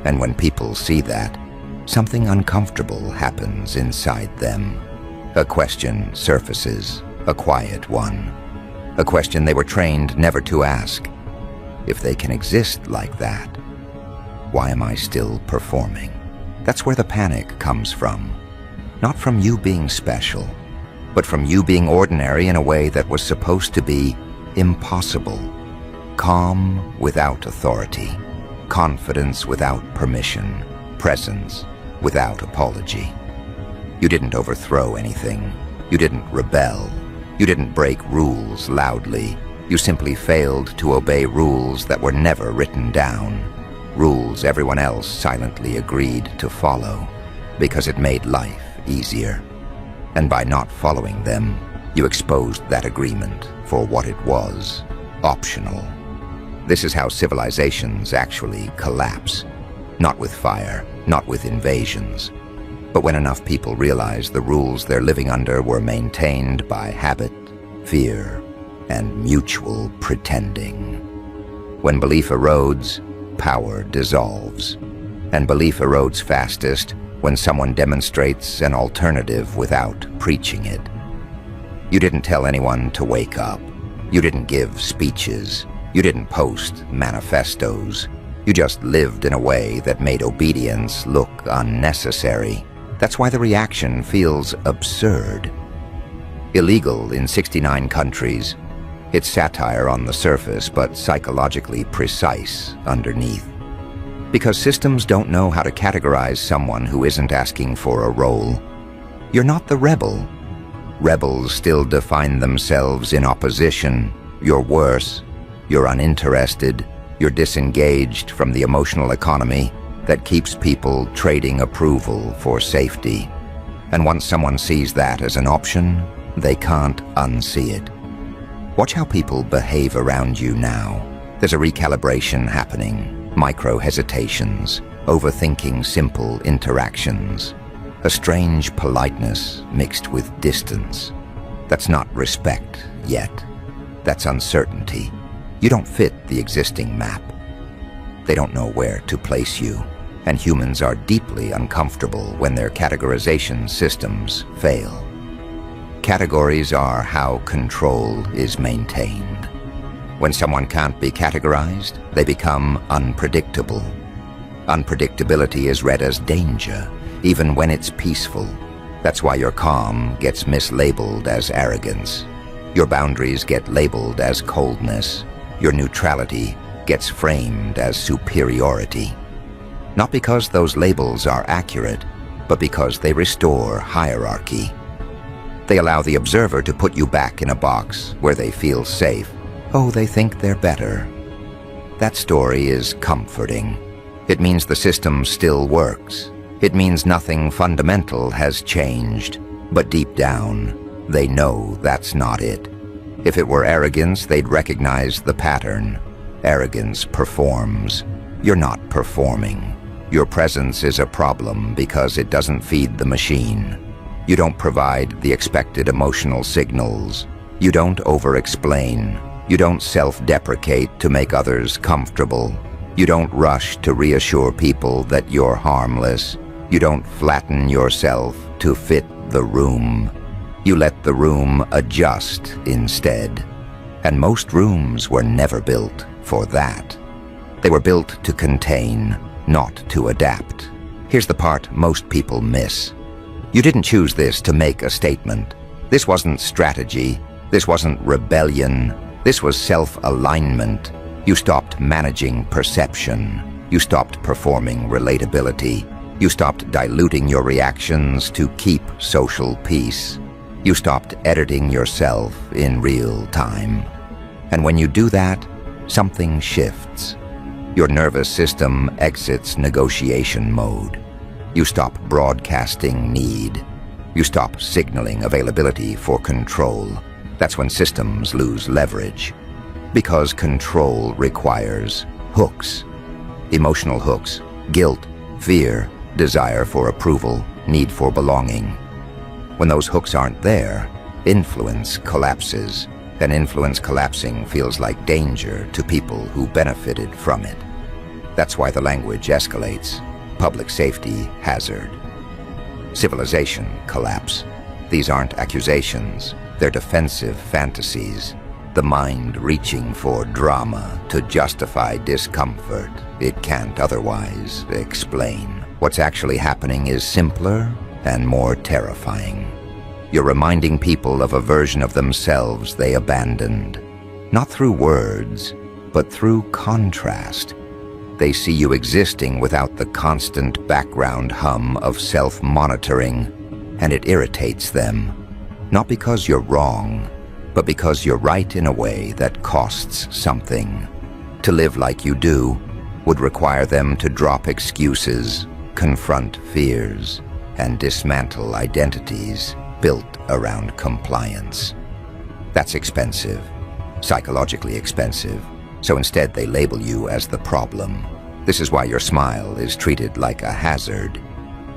And when people see that, something uncomfortable happens inside them. A question surfaces, a quiet one. A question they were trained never to ask. If they can exist like that, why am I still performing? That's where the panic comes from. Not from you being special, but from you being ordinary in a way that was supposed to be impossible. Calm without authority, confidence without permission, presence without apology. You didn't overthrow anything. You didn't rebel. You didn't break rules loudly. You simply failed to obey rules that were never written down. Rules everyone else silently agreed to follow because it made life easier. And by not following them, you exposed that agreement for what it was, optional. This is how civilizations actually collapse. Not with fire, not with invasions, but when enough people realize the rules they're living under were maintained by habit, fear, and mutual pretending. When belief erodes, power dissolves. And belief erodes fastest when someone demonstrates an alternative without preaching it. You didn't tell anyone to wake up. You didn't give speeches. You didn't post manifestos. You just lived in a way that made obedience look unnecessary. That's why the reaction feels absurd. Illegal in 69 countries. It's satire on the surface, but psychologically precise underneath. Because systems don't know how to categorize someone who isn't asking for a role. You're not the rebel. Rebels still define themselves in opposition. You're worse. You're uninterested. You're disengaged from the emotional economy that keeps people trading approval for safety. And once someone sees that as an option, they can't unsee it. Watch how people behave around you now. There's a recalibration happening. Micro-hesitations, overthinking simple interactions, a strange politeness mixed with distance. That's not respect yet. That's uncertainty. You don't fit the existing map. They don't know where to place you, and humans are deeply uncomfortable when their categorization systems fail. Categories are how control is maintained. When someone can't be categorized, they become unpredictable. Unpredictability is read as danger, even when it's peaceful. That's why your calm gets mislabeled as arrogance. Your boundaries get labeled as coldness. Your neutrality gets framed as superiority. Not because those labels are accurate, but because they restore hierarchy. They allow the observer to put you back in a box where they feel safe. Oh, they think they're better. That story is comforting. It means the system still works. It means nothing fundamental has changed. But deep down, they know that's not it. If it were arrogance, they'd recognize the pattern. Arrogance performs. You're not performing. Your presence is a problem because it doesn't feed the machine. You don't provide the expected emotional signals. You don't over-explain. You don't self-deprecate to make others comfortable. You don't rush to reassure people that you're harmless. You don't flatten yourself to fit the room. You let the room adjust instead. And most rooms were never built for that. They were built to contain, not to adapt. Here's the part most people miss. You didn't choose this to make a statement. This wasn't strategy. This wasn't rebellion. This was self-alignment. You stopped managing perception. You stopped performing relatability. You stopped diluting your reactions to keep social peace. You stopped editing yourself in real time. And when you do that, something shifts. Your nervous system exits negotiation mode. You stop broadcasting need. You stop signaling availability for control. That's when systems lose leverage. Because control requires hooks. Emotional hooks, guilt, fear, desire for approval, need for belonging. When those hooks aren't there, influence collapses. And influence collapsing feels like danger to people who benefited from it. That's why the language escalates. Public safety hazard. Civilization collapse. These aren't accusations. They're defensive fantasies. The mind reaching for drama to justify discomfort it can't otherwise explain. What's actually happening is simpler and more terrifying. You're reminding people of a version of themselves they abandoned. Not through words, but through contrast. They see you existing without the constant background hum of self-monitoring, and it irritates them. Not because you're wrong, but because you're right in a way that costs something. To live like you do would require them to drop excuses, confront fears, and dismantle identities built around compliance. That's expensive, psychologically expensive, so instead they label you as the problem. This is why your smile is treated like a hazard,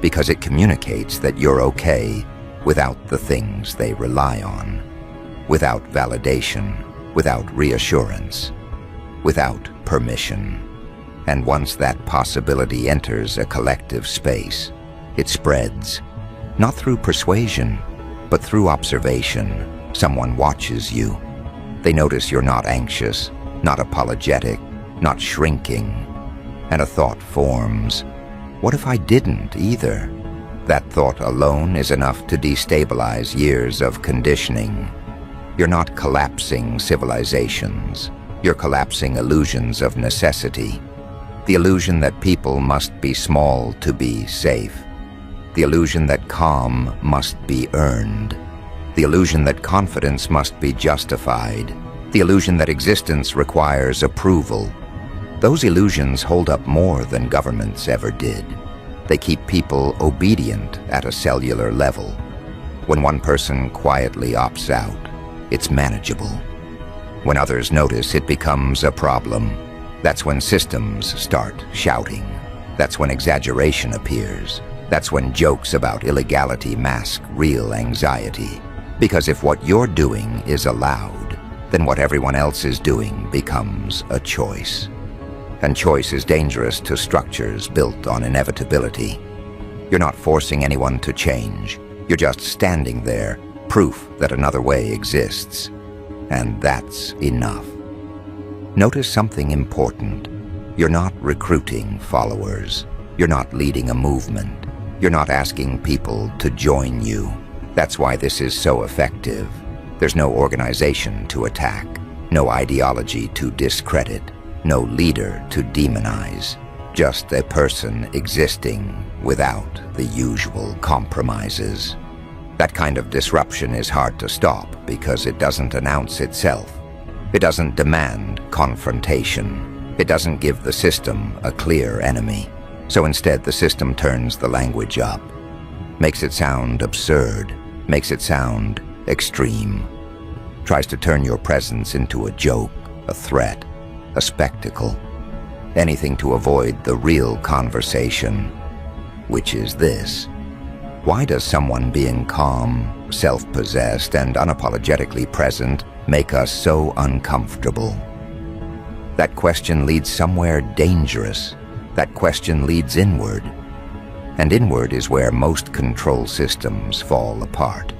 because it communicates that you're okay without the things they rely on, without validation, without reassurance, without permission. And once that possibility enters a collective space, It spreads, not through persuasion, but through observation. Someone watches you. They notice you're not anxious, not apologetic, not shrinking. And a thought forms. What if I didn't either? That thought alone is enough to destabilize years of conditioning. You're not collapsing civilizations. You're collapsing illusions of necessity. The illusion that people must be small to be safe. The illusion that calm must be earned. The illusion that confidence must be justified. The illusion that existence requires approval. Those illusions hold up more than governments ever did. They keep people obedient at a cellular level. When one person quietly opts out, it's manageable. When others notice, it becomes a problem. That's when systems start shouting. That's when exaggeration appears. That's when jokes about illegality mask real anxiety. Because if what you're doing is allowed, then what everyone else is doing becomes a choice. And choice is dangerous to structures built on inevitability. You're not forcing anyone to change. You're just standing there, proof that another way exists. And that's enough. Notice something important. You're not recruiting followers. You're not leading a movement. You're not asking people to join you. That's why this is so effective. There's no organization to attack, no ideology to discredit, no leader to demonize, just a person existing without the usual compromises. That kind of disruption is hard to stop because it doesn't announce itself. It doesn't demand confrontation. It doesn't give the system a clear enemy. So instead, the system turns the language up, makes it sound absurd, makes it sound extreme, tries to turn your presence into a joke, a threat, a spectacle, anything to avoid the real conversation, which is this. Why does someone being calm, self-possessed, and unapologetically present make us so uncomfortable? That question leads somewhere dangerous. That question leads inward. And inward is where most control systems fall apart.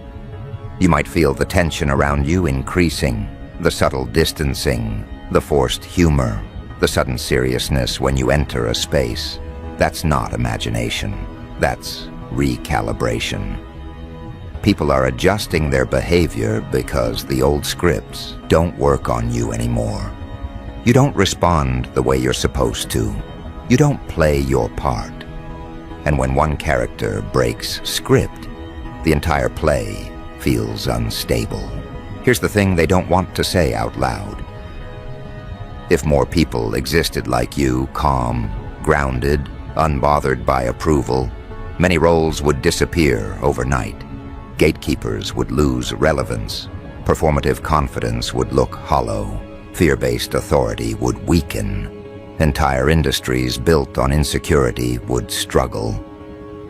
You might feel the tension around you increasing, the subtle distancing, the forced humor, the sudden seriousness when you enter a space. That's not imagination. That's recalibration. People are adjusting their behavior because the old scripts don't work on you anymore. You don't respond the way you're supposed to. You don't play your part. And when one character breaks script, the entire play feels unstable. Here's the thing they don't want to say out loud. If more people existed like you, calm, grounded, unbothered by approval, many roles would disappear overnight. Gatekeepers would lose relevance. Performative confidence would look hollow. Fear-based authority would weaken. Entire industries built on insecurity would struggle.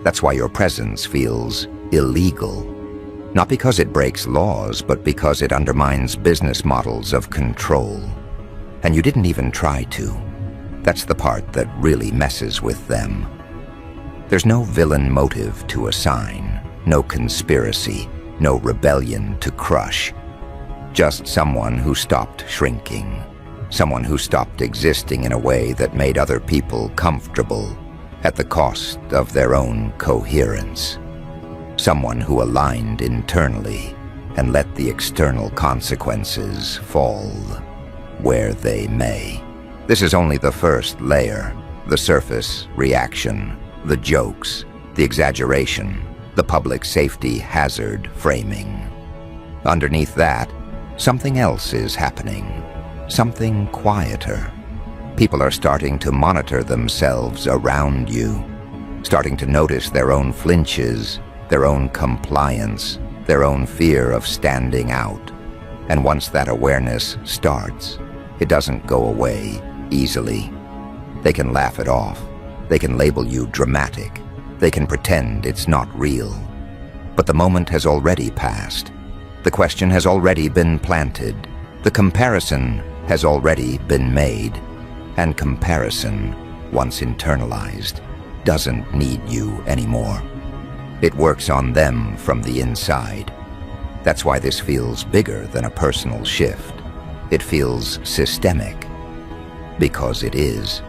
That's why your presence feels illegal. Not because it breaks laws, but because it undermines business models of control. And you didn't even try to. That's the part that really messes with them. There's no villain motive to assign, no conspiracy, no rebellion to crush. Just someone who stopped shrinking. Someone who stopped existing in a way that made other people comfortable at the cost of their own coherence. Someone who aligned internally and let the external consequences fall where they may. This is only the first layer, the surface reaction, the jokes, the exaggeration, the public safety hazard framing. Underneath that, something else is happening, something quieter. People are starting to monitor themselves around you, starting to notice their own flinches, their own compliance, their own fear of standing out. And once that awareness starts, it doesn't go away easily. They can laugh it off. They can label you dramatic. They can pretend it's not real. But the moment has already passed. The question has already been planted. The comparison has already been made. And comparison, once internalized, doesn't need you anymore. It works on them from the inside. That's why this feels bigger than a personal shift. It feels systemic. Because it is.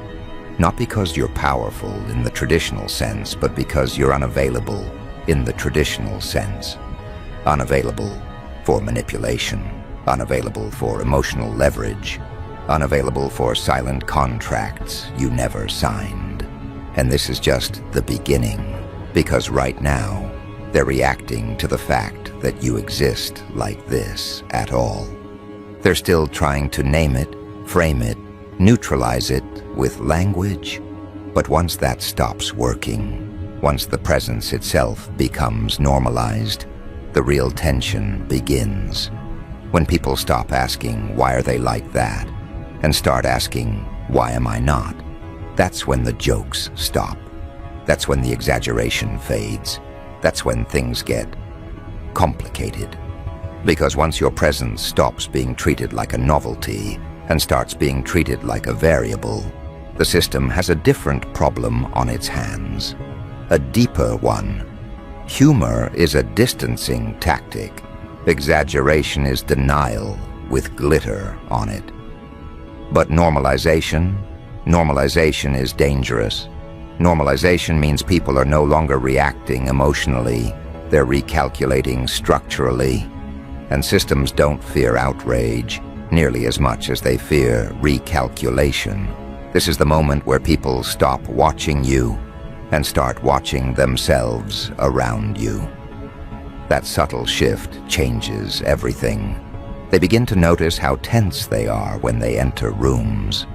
Not because you're powerful in the traditional sense, but because you're unavailable in the traditional sense. Unavailable for manipulation, unavailable for emotional leverage, unavailable for silent contracts you never signed. And this is just the beginning, because right now, they're reacting to the fact that you exist like this at all. They're still trying to name it, frame it, neutralize it with language. But once that stops working, once the presence itself becomes normalized, the real tension begins. When people stop asking, why are they like that? And start asking, why am I not? That's when the jokes stop. That's when the exaggeration fades. That's when things get complicated. Because once your presence stops being treated like a novelty and starts being treated like a variable, the system has a different problem on its hands, a deeper one. Humor is a distancing tactic. Exaggeration is denial with glitter on it. But normalization is dangerous. Normalization means people are no longer reacting emotionally, they're recalculating structurally. And systems don't fear outrage nearly as much as they fear recalculation. This is the moment where people stop watching you and start watching themselves around you. That subtle shift changes everything. They begin to notice how tense they are when they enter rooms,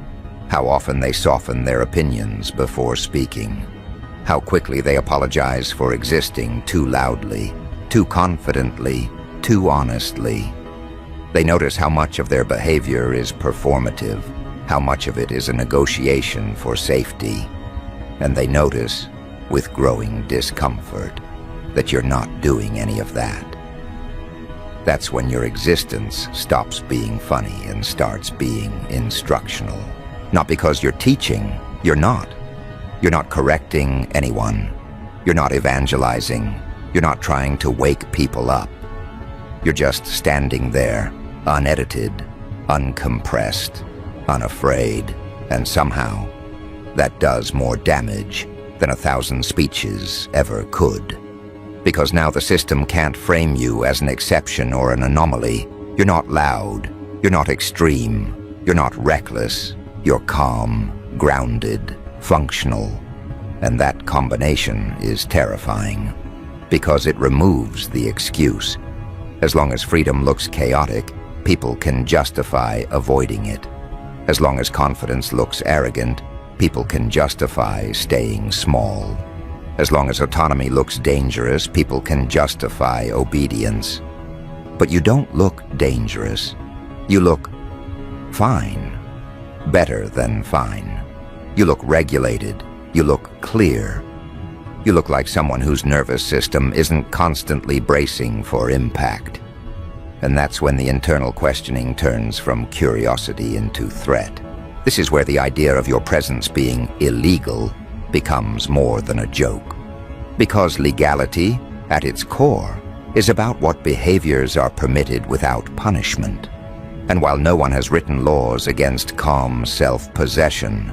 how often they soften their opinions before speaking, how quickly they apologize for existing too loudly, too confidently, too honestly. They notice how much of their behavior is performative, how much of it is a negotiation for safety. And they notice, with growing discomfort, that you're not doing any of that. That's when your existence stops being funny and starts being instructional. Not because you're teaching, you're not. You're not correcting anyone. You're not evangelizing. You're not trying to wake people up. You're just standing there, unedited, uncompressed, unafraid, and somehow that does more damage than 1,000 speeches ever could. Because now the system can't frame you as an exception or an anomaly. You're not loud, you're not extreme, you're not reckless, you're calm, grounded, functional. And that combination is terrifying, because it removes the excuse. As long as freedom looks chaotic, people can justify avoiding it. As long as confidence looks arrogant, people can justify staying small. As long as autonomy looks dangerous, people can justify obedience. But you don't look dangerous. You look fine. Better than fine. You look regulated. You look clear. You look like someone whose nervous system isn't constantly bracing for impact. And that's when the internal questioning turns from curiosity into threat. This is where the idea of your presence being illegal becomes more than a joke. Because legality, at its core, is about what behaviors are permitted without punishment. And while no one has written laws against calm self-possession,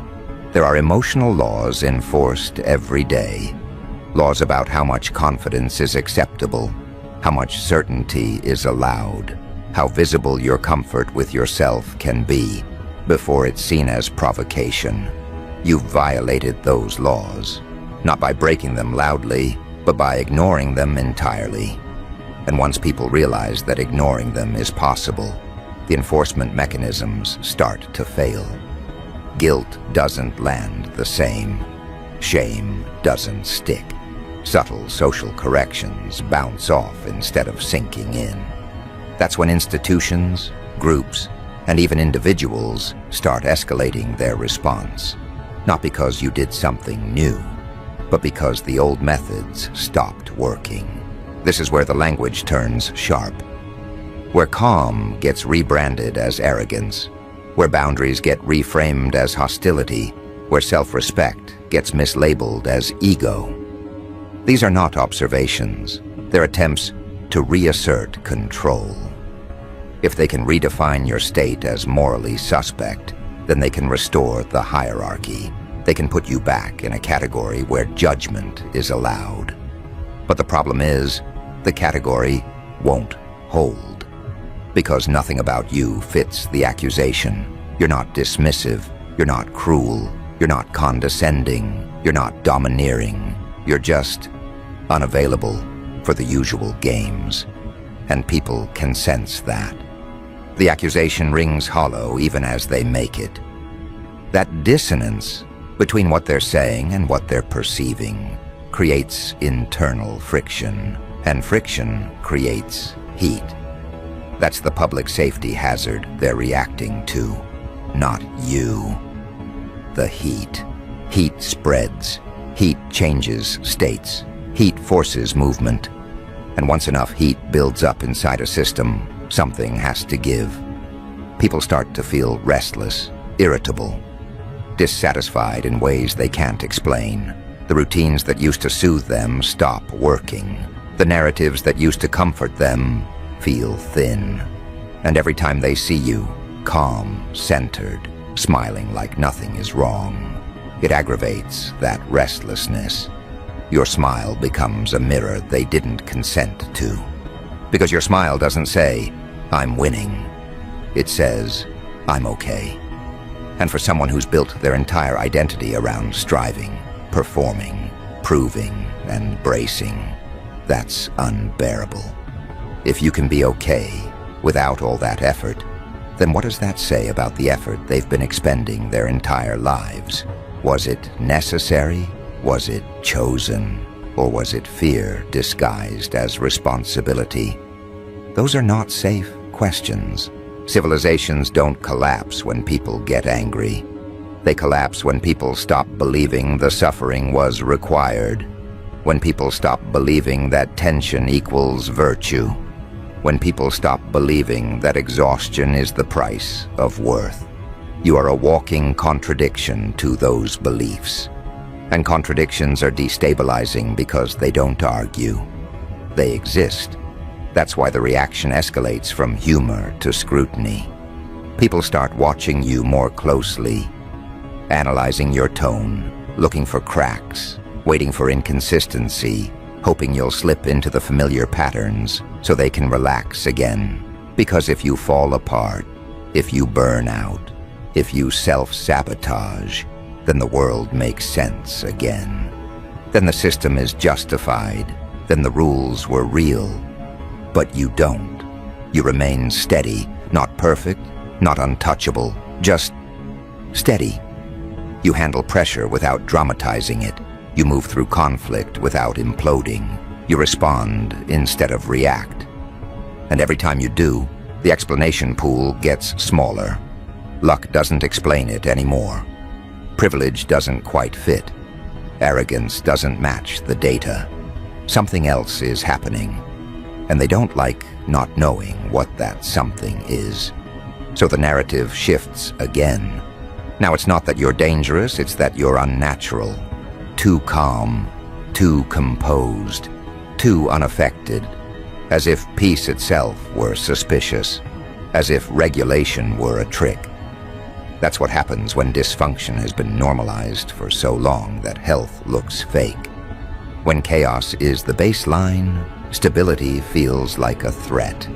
there are emotional laws enforced every day. Laws about how much confidence is acceptable, how much certainty is allowed, how visible your comfort with yourself can be before it's seen as provocation. You've violated those laws, not by breaking them loudly, but by ignoring them entirely. And once people realize that ignoring them is possible, the enforcement mechanisms start to fail. Guilt doesn't land the same. Shame doesn't stick. Subtle social corrections bounce off instead of sinking in. That's when institutions, groups, and even individuals start escalating their response. Not because you did something new, but because the old methods stopped working. This is where the language turns sharp. Where calm gets rebranded as arrogance. Where boundaries get reframed as hostility. Where self-respect gets mislabeled as ego. These are not observations. They're attempts to reassert control. If they can redefine your state as morally suspect, then they can restore the hierarchy. They can put you back in a category where judgment is allowed. But the problem is, the category won't hold. Because nothing about you fits the accusation. You're not dismissive. You're not cruel. You're not condescending. You're not domineering. You're just unavailable for the usual games. And people can sense that. The accusation rings hollow even as they make it. That dissonance between what they're saying and what they're perceiving creates internal friction, and friction creates heat. That's the public safety hazard they're reacting to, not you. The heat. Heat spreads. Heat changes states. Heat forces movement. And once enough heat builds up inside a system, something has to give. People start to feel restless, irritable, dissatisfied in ways they can't explain. The routines that used to soothe them stop working. The narratives that used to comfort them feel thin. And every time they see you, calm, centered, smiling like nothing is wrong, it aggravates that restlessness. Your smile becomes a mirror they didn't consent to. Because your smile doesn't say, "I'm winning." It says, "I'm okay." And for someone who's built their entire identity around striving, performing, proving, and bracing, that's unbearable. If you can be okay without all that effort, then what does that say about the effort they've been expending their entire lives? Was it necessary? Was it chosen? Or was it fear disguised as responsibility? Those are not safe questions. Civilizations don't collapse when people get angry. They collapse when people stop believing the suffering was required, when people stop believing that tension equals virtue, when people stop believing that exhaustion is the price of worth. You are a walking contradiction to those beliefs. And contradictions are destabilizing because they don't argue. They exist. That's why the reaction escalates from humor to scrutiny. People start watching you more closely, analyzing your tone, looking for cracks, waiting for inconsistency, hoping you'll slip into the familiar patterns so they can relax again. Because if you fall apart, if you burn out, if you self-sabotage, then the world makes sense again. Then the system is justified, then the rules were real. But you don't. You remain steady, not perfect, not untouchable, just steady. You handle pressure without dramatizing it. You move through conflict without imploding. You respond instead of react. And every time you do, the explanation pool gets smaller. Luck doesn't explain it anymore. Privilege doesn't quite fit. Arrogance doesn't match the data. Something else is happening. And they don't like not knowing what that something is. So the narrative shifts again. Now it's not that you're dangerous, it's that you're unnatural. Too calm, too composed, too unaffected. As if peace itself were suspicious. As if regulation were a trick. That's what happens when dysfunction has been normalized for so long that health looks fake. When chaos is the baseline, stability feels like a threat.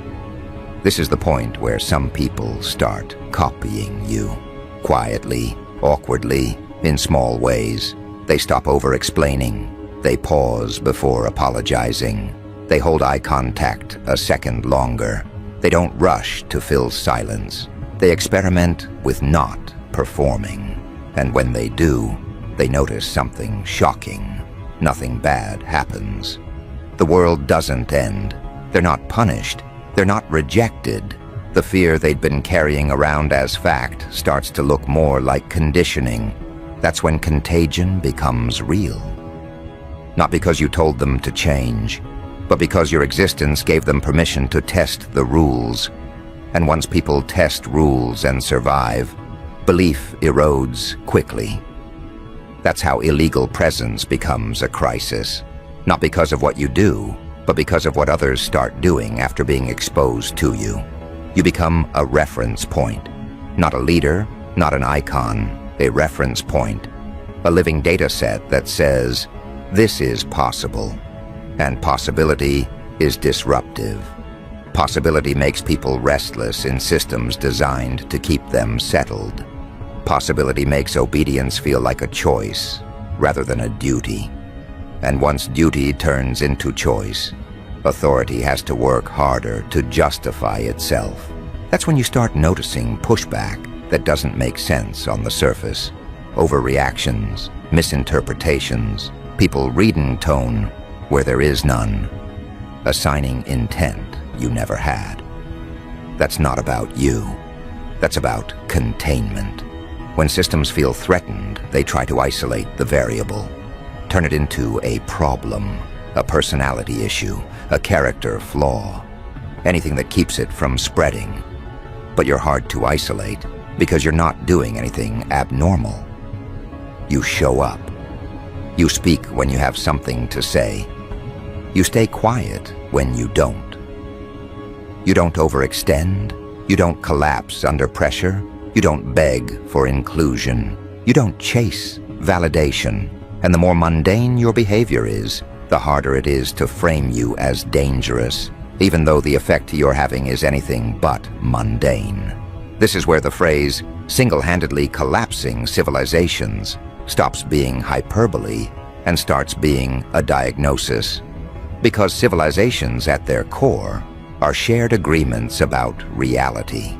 This is the point where some people start copying you. Quietly, awkwardly, in small ways. They stop over-explaining. They pause before apologizing. They hold eye contact a second longer. They don't rush to fill silence. They experiment with not performing. And when they do, they notice something shocking. Nothing bad happens. The world doesn't end. They're not punished. They're not rejected. The fear they'd been carrying around as fact starts to look more like conditioning. That's when contagion becomes real. Not because you told them to change, but because your existence gave them permission to test the rules. And once people test rules and survive, belief erodes quickly. That's how illegal presence becomes a crisis. Not because of what you do, but because of what others start doing after being exposed to you. You become a reference point. Not a leader, not an icon, a reference point. A living data set that says, this is possible. And possibility is disruptive. Possibility makes people restless in systems designed to keep them settled. Possibility makes obedience feel like a choice rather than a duty. And once duty turns into choice, authority has to work harder to justify itself. That's when you start noticing pushback that doesn't make sense on the surface. Overreactions, misinterpretations, people reading tone where there is none, assigning intent you never had. That's not about you. That's about containment. When systems feel threatened, they try to isolate the variable, turn it into a problem, a personality issue, a character flaw, anything that keeps it from spreading. But you're hard to isolate because you're not doing anything abnormal. You show up. You speak when you have something to say. You stay quiet when you don't. You don't overextend. You don't collapse under pressure. You don't beg for inclusion. You don't chase validation. And the more mundane your behavior is, the harder it is to frame you as dangerous, even though the effect you're having is anything but mundane. This is where the phrase, single-handedly collapsing civilizations, stops being hyperbole and starts being a diagnosis. Because civilizations at their core are shared agreements about reality,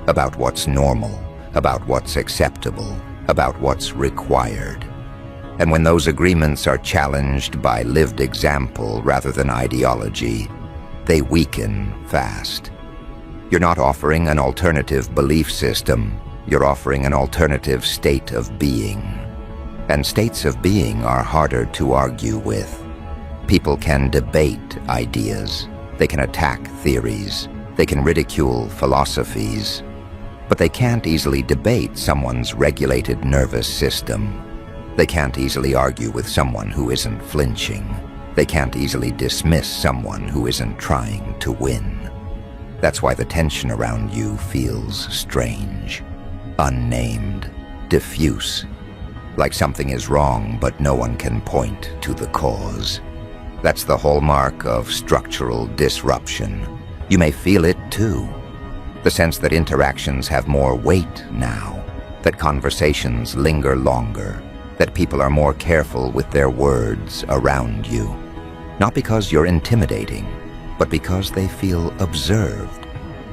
about what's normal, about what's acceptable, about what's required. And when those agreements are challenged by lived example rather than ideology, they weaken fast. You're not offering an alternative belief system, you're offering an alternative state of being. And states of being are harder to argue with. People can debate ideas, they can attack theories, they can ridicule philosophies, but they can't easily debate someone's regulated nervous system. They can't easily argue with someone who isn't flinching. They can't easily dismiss someone who isn't trying to win. That's why the tension around you feels strange, unnamed, diffuse, like something is wrong but no one can point to the cause. That's the hallmark of structural disruption. You may feel it too. The sense that interactions have more weight now, that conversations linger longer, that people are more careful with their words around you. Not because you're intimidating, but because they feel observed.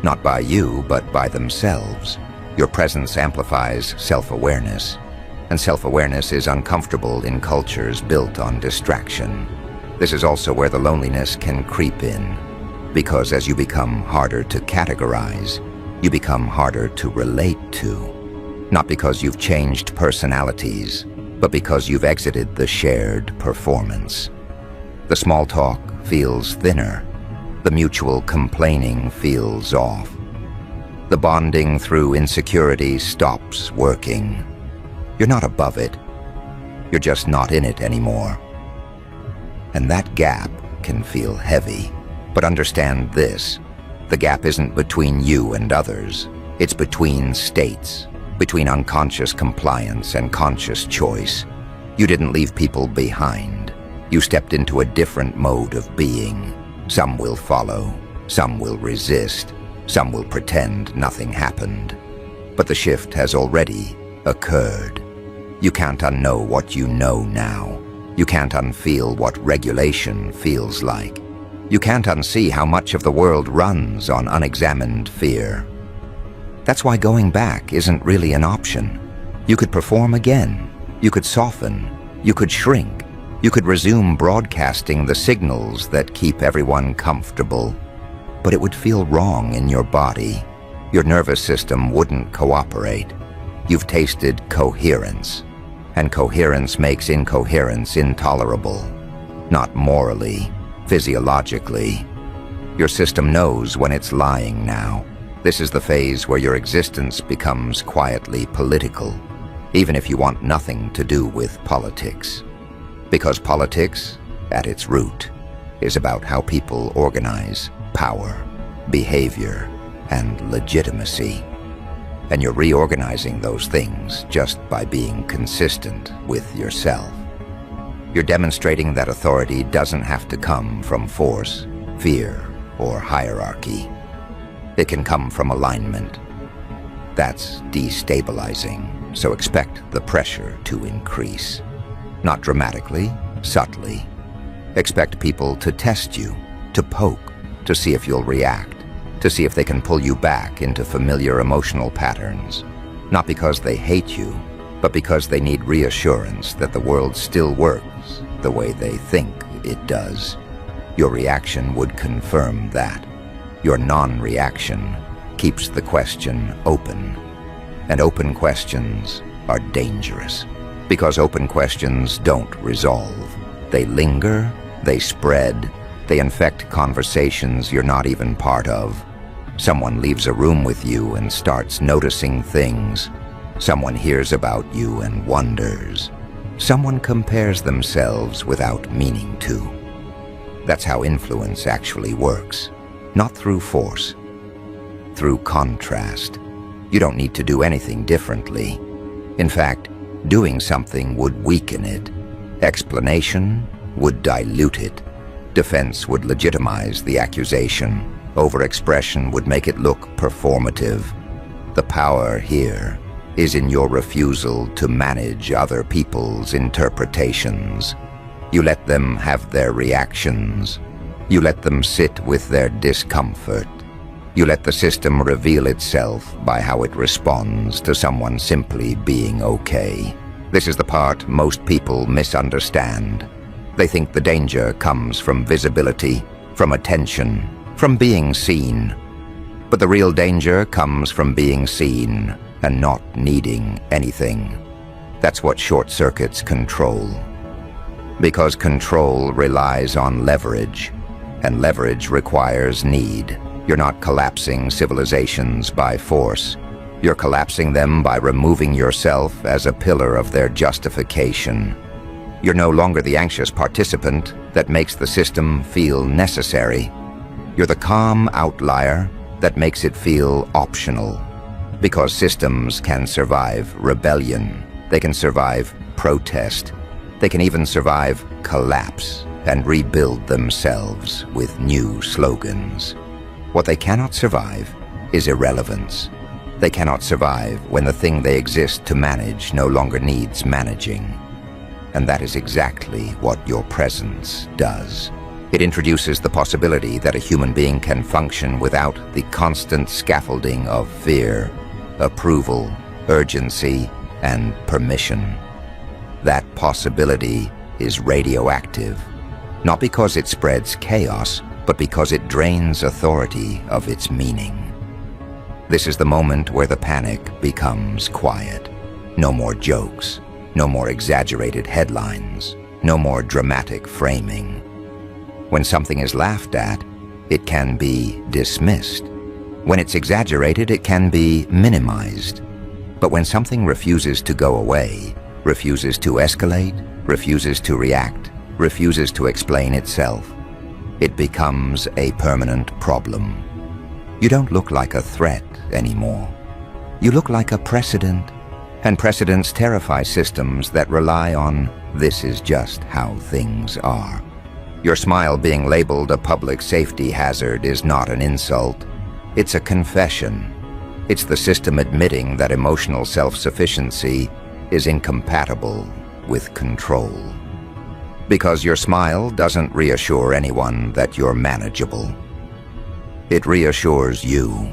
Not by you, but by themselves. Your presence amplifies self-awareness, and self-awareness is uncomfortable in cultures built on distraction. This is also where the loneliness can creep in, because as you become harder to categorize, you become harder to relate to. Not because you've changed personalities, but because you've exited the shared performance. The small talk feels thinner. The mutual complaining feels off. The bonding through insecurity stops working. You're not above it. You're just not in it anymore. And that gap can feel heavy. But understand this, the gap isn't between you and others. It's between states, between unconscious compliance and conscious choice. You didn't leave people behind. You stepped into a different mode of being. Some will follow, some will resist, some will pretend nothing happened. But the shift has already occurred. You can't unknow what you know now. You can't unfeel what regulation feels like. You can't unsee how much of the world runs on unexamined fear. That's why going back isn't really an option. You could perform again. You could soften. You could shrink. You could resume broadcasting the signals that keep everyone comfortable. But it would feel wrong in your body. Your nervous system wouldn't cooperate. You've tasted coherence. And coherence makes incoherence intolerable. Not morally, physiologically. Your system knows when it's lying now. This is the phase where your existence becomes quietly political, even if you want nothing to do with politics. Because politics at its root, is about how people organize power, behavior, and legitimacy. And you're reorganizing those things just by being consistent with yourself. You're demonstrating that authority doesn't have to come from force, fear, or hierarchy. It can come from alignment. That's destabilizing, so expect the pressure to increase. Not dramatically, subtly. Expect people to test you, to poke, to see if you'll react, to see if they can pull you back into familiar emotional patterns. Not because they hate you, but because they need reassurance that the world still works the way they think it does. Your reaction would confirm that. Your non-reaction keeps the question open. And open questions are dangerous, because open questions don't resolve. They linger, they spread, they infect conversations you're not even part of. Someone leaves a room with you and starts noticing things. Someone hears about you and wonders. Someone compares themselves without meaning to. That's how influence actually works. Not through force, through contrast. You don't need to do anything differently. In fact, doing something would weaken it. Explanation would dilute it. Defense would legitimize the accusation. Overexpression would make it look performative. The power here is in your refusal to manage other people's interpretations. You let them have their reactions. You let them sit with their discomfort. You let the system reveal itself by how it responds to someone simply being okay. This is the part most people misunderstand. They think the danger comes from visibility, from attention, from being seen. But the real danger comes from being seen and not needing anything. That's what short circuits control. Because control relies on leverage, and leverage requires need. You're not collapsing civilizations by force. You're collapsing them by removing yourself as a pillar of their justification. You're no longer the anxious participant that makes the system feel necessary. You're the calm outlier that makes it feel optional. Because systems can survive rebellion. They can survive protest. They can even survive collapse and rebuild themselves with new slogans. What they cannot survive is irrelevance. They cannot survive when the thing they exist to manage no longer needs managing. And that is exactly what your presence does. It introduces the possibility that a human being can function without the constant scaffolding of fear, approval, urgency, and permission. That possibility is radioactive, not because it spreads chaos, but because it drains authority of its meaning. This is the moment where the panic becomes quiet. No more jokes, no more exaggerated headlines, no more dramatic framing. When something is laughed at, it can be dismissed. When it's exaggerated, it can be minimized. But when something refuses to go away, refuses to escalate, refuses to react, refuses to explain itself, it becomes a permanent problem. You don't look like a threat anymore. You look like a precedent, and precedents terrify systems that rely on "this is just how things are." Your smile being labeled a public safety hazard is not an insult. It's a confession. It's the system admitting that emotional self-sufficiency is incompatible with control. Because your smile doesn't reassure anyone that you're manageable. It reassures you.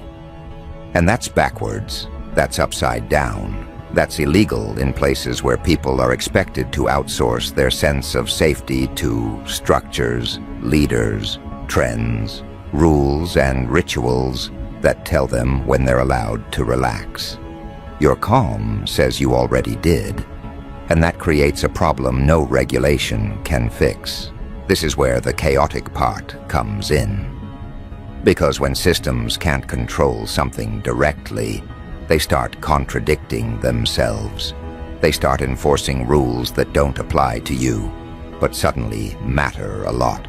And that's backwards. That's upside down. That's illegal in places where people are expected to outsource their sense of safety to structures, leaders, trends, rules, and rituals that tell them when they're allowed to relax. Your calm says you already did, and that creates a problem no regulation can fix. This is where the chaotic part comes in. Because when systems can't control something directly, they start contradicting themselves. They start enforcing rules that don't apply to you, but suddenly matter a lot.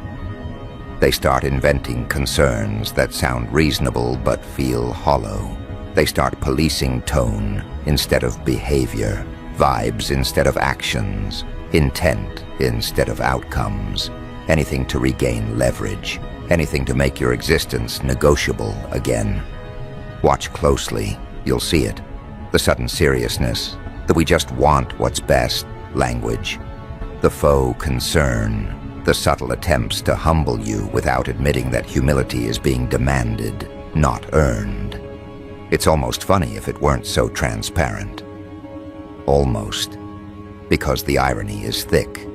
They start inventing concerns that sound reasonable but feel hollow. They start policing tone instead of behavior, vibes instead of actions, intent instead of outcomes, anything to regain leverage, anything to make your existence negotiable again. Watch closely, you'll see it. The sudden seriousness, the "we just want what's best" language. The faux concern, the subtle attempts to humble you without admitting that humility is being demanded, not earned. It's almost funny if it weren't so transparent. Almost. Because the irony is thick.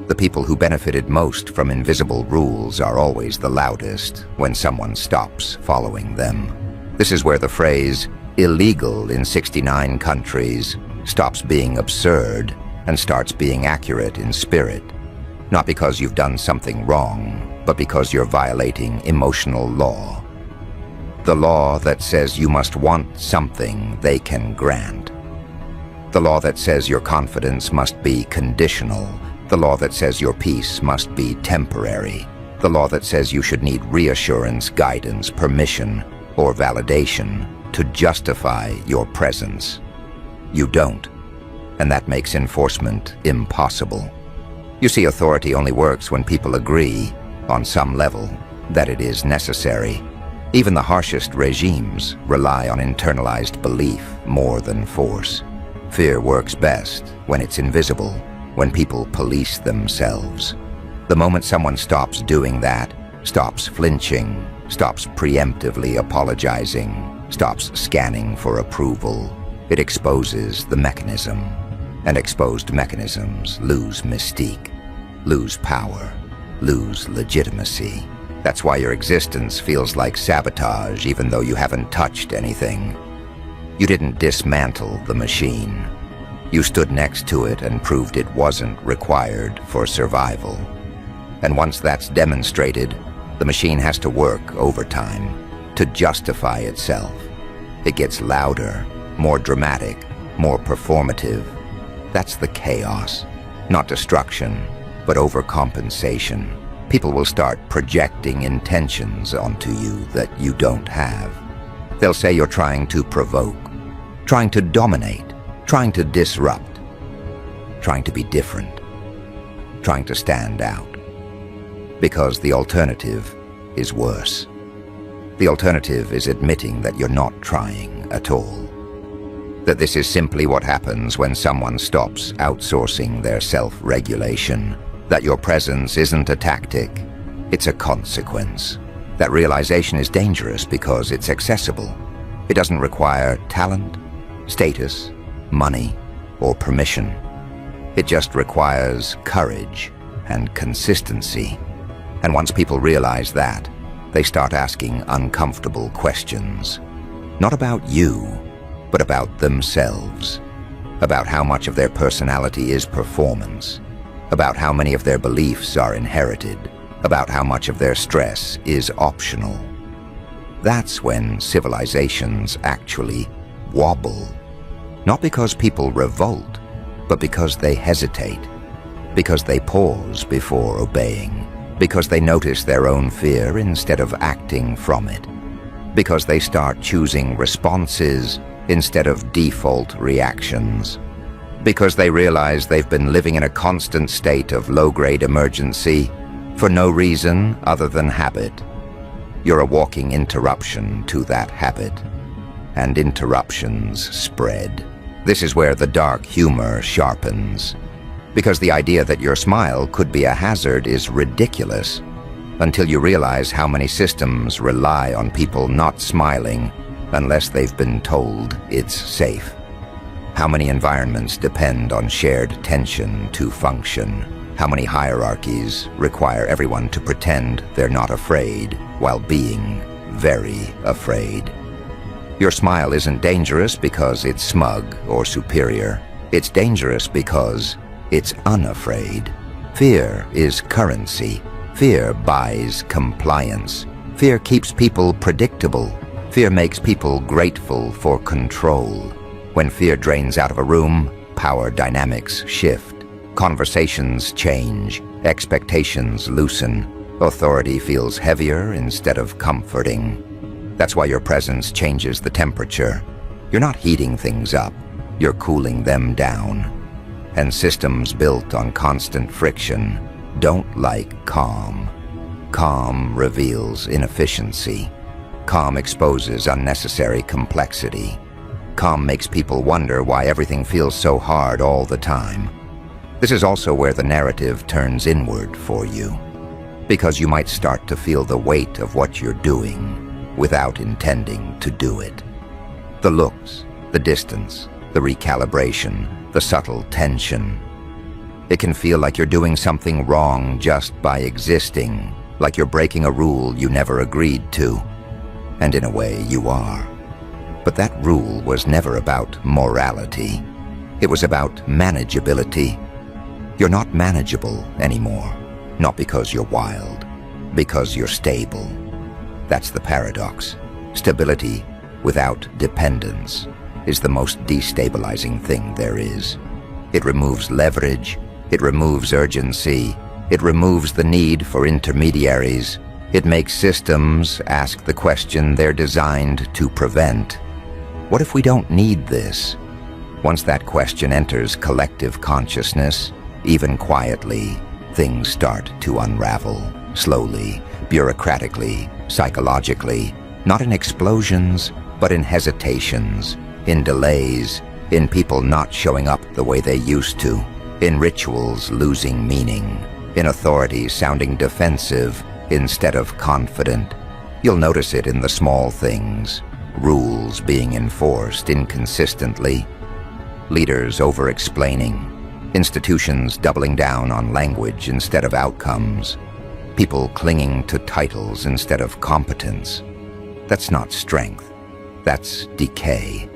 The people who benefited most from invisible rules are always the loudest when someone stops following them. This is where the phrase, "illegal in 69 countries," stops being absurd and starts being accurate in spirit. Not because you've done something wrong, but because you're violating emotional law. The law that says you must want something they can grant. The law that says your confidence must be conditional. The law that says your peace must be temporary. The law that says you should need reassurance, guidance, permission, or validation to justify your presence. You don't, and that makes enforcement impossible. You see, authority only works when people agree, on some level, that it is necessary. Even the harshest regimes rely on internalized belief more than force. Fear works best when it's invisible, when people police themselves. The moment someone stops doing that, stops flinching, stops preemptively apologizing, stops scanning for approval, it exposes the mechanism. And exposed mechanisms lose mystique, lose power, lose legitimacy. That's why your existence feels like sabotage even though you haven't touched anything. You didn't dismantle the machine. You stood next to it and proved it wasn't required for survival. And once that's demonstrated, the machine has to work overtime to justify itself. It gets louder, more dramatic, more performative. That's the chaos. Not destruction, but overcompensation. People will start projecting intentions onto you that you don't have. They'll say you're trying to provoke, trying to dominate, trying to disrupt, trying to be different, trying to stand out. Because the alternative is worse. The alternative is admitting that you're not trying at all. That this is simply what happens when someone stops outsourcing their self-regulation. That your presence isn't a tactic, it's a consequence. That realization is dangerous because it's accessible. It doesn't require talent, status, money, or permission. It just requires courage and consistency. And once people realize that, they start asking uncomfortable questions. Not about you, but about themselves. About how much of their personality is performance. About how many of their beliefs are inherited. About how much of their stress is optional. That's when civilizations actually wobble. Not because people revolt, but because they hesitate. Because they pause before obeying. Because they notice their own fear instead of acting from it. Because they start choosing responses instead of default reactions. Because they realize they've been living in a constant state of low-grade emergency for no reason other than habit. You're a walking interruption to that habit. And interruptions spread. This is where the dark humor sharpens. Because the idea that your smile could be a hazard is ridiculous until you realize how many systems rely on people not smiling unless they've been told it's safe. How many environments depend on shared tension to function? How many hierarchies require everyone to pretend they're not afraid while being very afraid? Your smile isn't dangerous because it's smug or superior. It's dangerous because it's unafraid. Fear is currency. Fear buys compliance. Fear keeps people predictable. Fear makes people grateful for control. When fear drains out of a room, power dynamics shift. Conversations change, expectations loosen, authority feels heavier instead of comforting. That's why your presence changes the temperature. You're not heating things up, you're cooling them down. And systems built on constant friction don't like calm. Calm reveals inefficiency. Calm exposes unnecessary complexity. Calm makes people wonder why everything feels so hard all the time. This is also where the narrative turns inward for you, because you might start to feel the weight of what you're doing without intending to do it. The looks, the distance, the recalibration, the subtle tension. It can feel like you're doing something wrong just by existing, like you're breaking a rule you never agreed to. And in a way, you are. But that rule was never about morality. It was about manageability. You're not manageable anymore, not because you're wild, because you're stable. That's the paradox. Stability without dependence is the most destabilizing thing there is. It removes leverage, it removes urgency, it removes the need for intermediaries. It makes systems ask the question they're designed to prevent. What if we don't need this? Once that question enters collective consciousness, even quietly, things start to unravel, slowly, bureaucratically, psychologically, not in explosions, but in hesitations, in delays, in people not showing up the way they used to, in rituals losing meaning, in authority sounding defensive instead of confident. You'll notice it in the small things, rules being enforced inconsistently, leaders over-explaining, institutions doubling down on language instead of outcomes, people clinging to titles instead of competence. That's not strength. That's decay.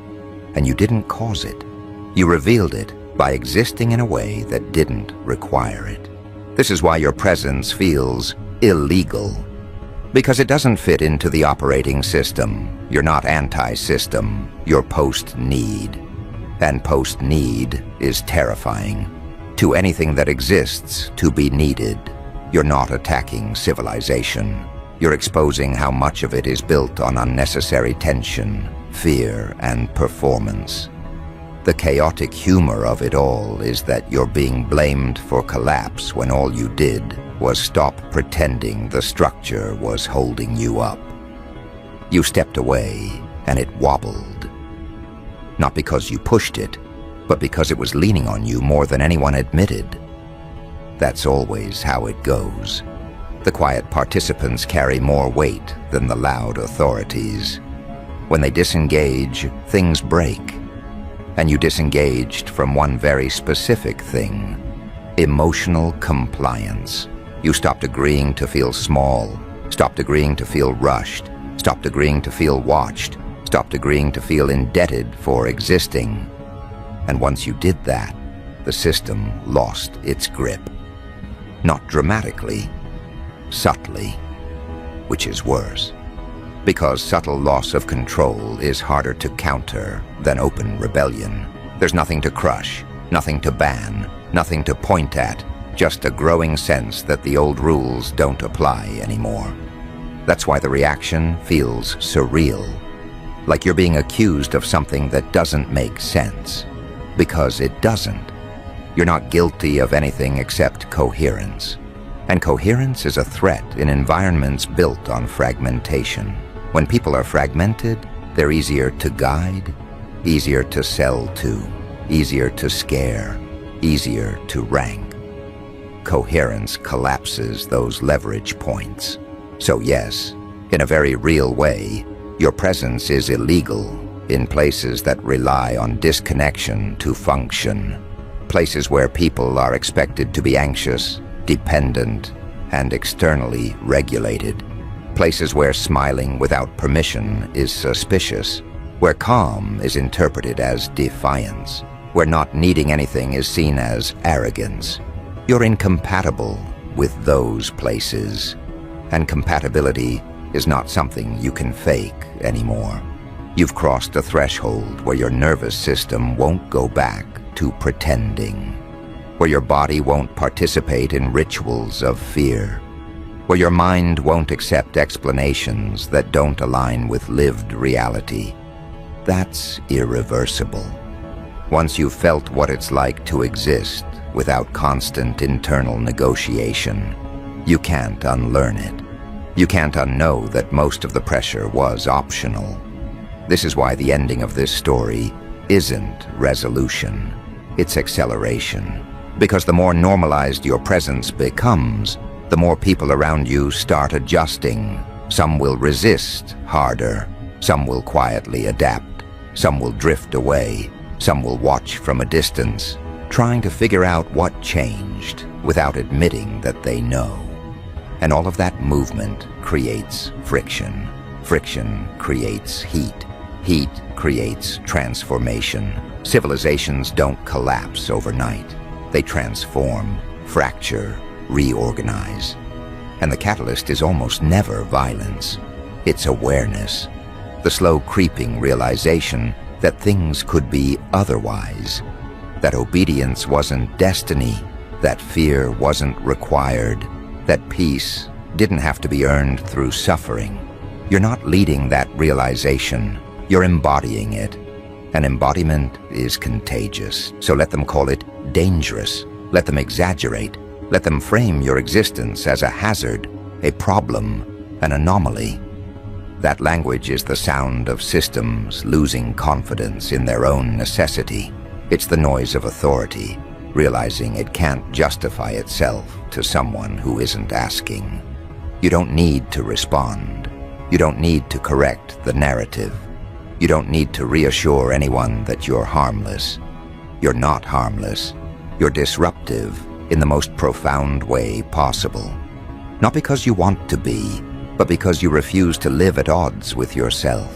And you didn't cause it. You revealed it by existing in a way that didn't require it. This is why your presence feels illegal. Because it doesn't fit into the operating system. You're not anti-system. You're post-need. And post-need is terrifying. To anything that exists to be needed, you're not attacking civilization. You're exposing how much of it is built on unnecessary tension, fear, and performance. The chaotic humor of it all is that you're being blamed for collapse when all you did was stop pretending the structure was holding you up. You stepped away, and it wobbled. Not because you pushed it, but because it was leaning on you more than anyone admitted. That's always how it goes. The quiet participants carry more weight than the loud authorities. When they disengage, things break. And you disengaged from one very specific thing: emotional compliance. You stopped agreeing to feel small, stopped agreeing to feel rushed, stopped agreeing to feel watched, stopped agreeing to feel indebted for existing. And once you did that, the system lost its grip. Not dramatically, subtly, which is worse. Because subtle loss of control is harder to counter than open rebellion. There's nothing to crush, nothing to ban, nothing to point at, just a growing sense that the old rules don't apply anymore. That's why the reaction feels surreal, like you're being accused of something that doesn't make sense, because it doesn't. You're not guilty of anything except coherence. And coherence is a threat in environments built on fragmentation. When people are fragmented, they're easier to guide, easier to sell to, easier to scare, easier to rank. Coherence collapses those leverage points. So yes, in a very real way, your presence is illegal in places that rely on disconnection to function, places where people are expected to be anxious, dependent, and externally regulated, places where smiling without permission is suspicious, where calm is interpreted as defiance, where not needing anything is seen as arrogance. You're incompatible with those places, and compatibility is not something you can fake anymore. You've crossed a threshold where your nervous system won't go back to pretending, where your body won't participate in rituals of fear, where your mind won't accept explanations that don't align with lived reality. That's irreversible. Once you've felt what it's like to exist without constant internal negotiation, you can't unlearn it. You can't unknow that most of the pressure was optional. This is why the ending of this story isn't resolution, it's acceleration. Because the more normalized your presence becomes, the more people around you start adjusting. Some will resist harder, some will quietly adapt, some will drift away, some will watch from a distance, trying to figure out what changed without admitting that they know. And all of that movement creates friction. Friction creates heat. Heat creates transformation. Civilizations don't collapse overnight. They transform, fracture, reorganize. And the catalyst is almost never violence. It's awareness. The slow creeping realization that things could be otherwise. That obedience wasn't destiny. That fear wasn't required. That peace didn't have to be earned through suffering. You're not leading that realization. You're embodying it. And embodiment is contagious. So let them call it dangerous. Let them exaggerate. Let them frame your existence as a hazard, a problem, an anomaly. That language is the sound of systems losing confidence in their own necessity. It's the noise of authority, realizing it can't justify itself to someone who isn't asking. You don't need to respond. You don't need to correct the narrative. You don't need to reassure anyone that you're harmless. You're not harmless. You're disruptive in the most profound way possible. Not because you want to be, but because you refuse to live at odds with yourself.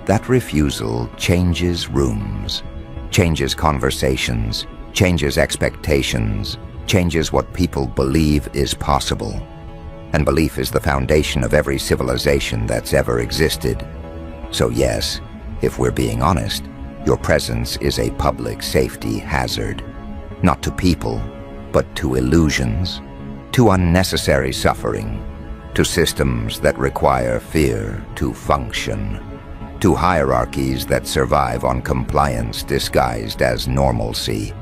That refusal changes rooms, changes conversations, changes expectations, changes what people believe is possible. And belief is the foundation of every civilization that's ever existed. So yes, if we're being honest, your presence is a public safety hazard. Not to people, but to illusions, to unnecessary suffering, to systems that require fear to function, to hierarchies that survive on compliance disguised as normalcy.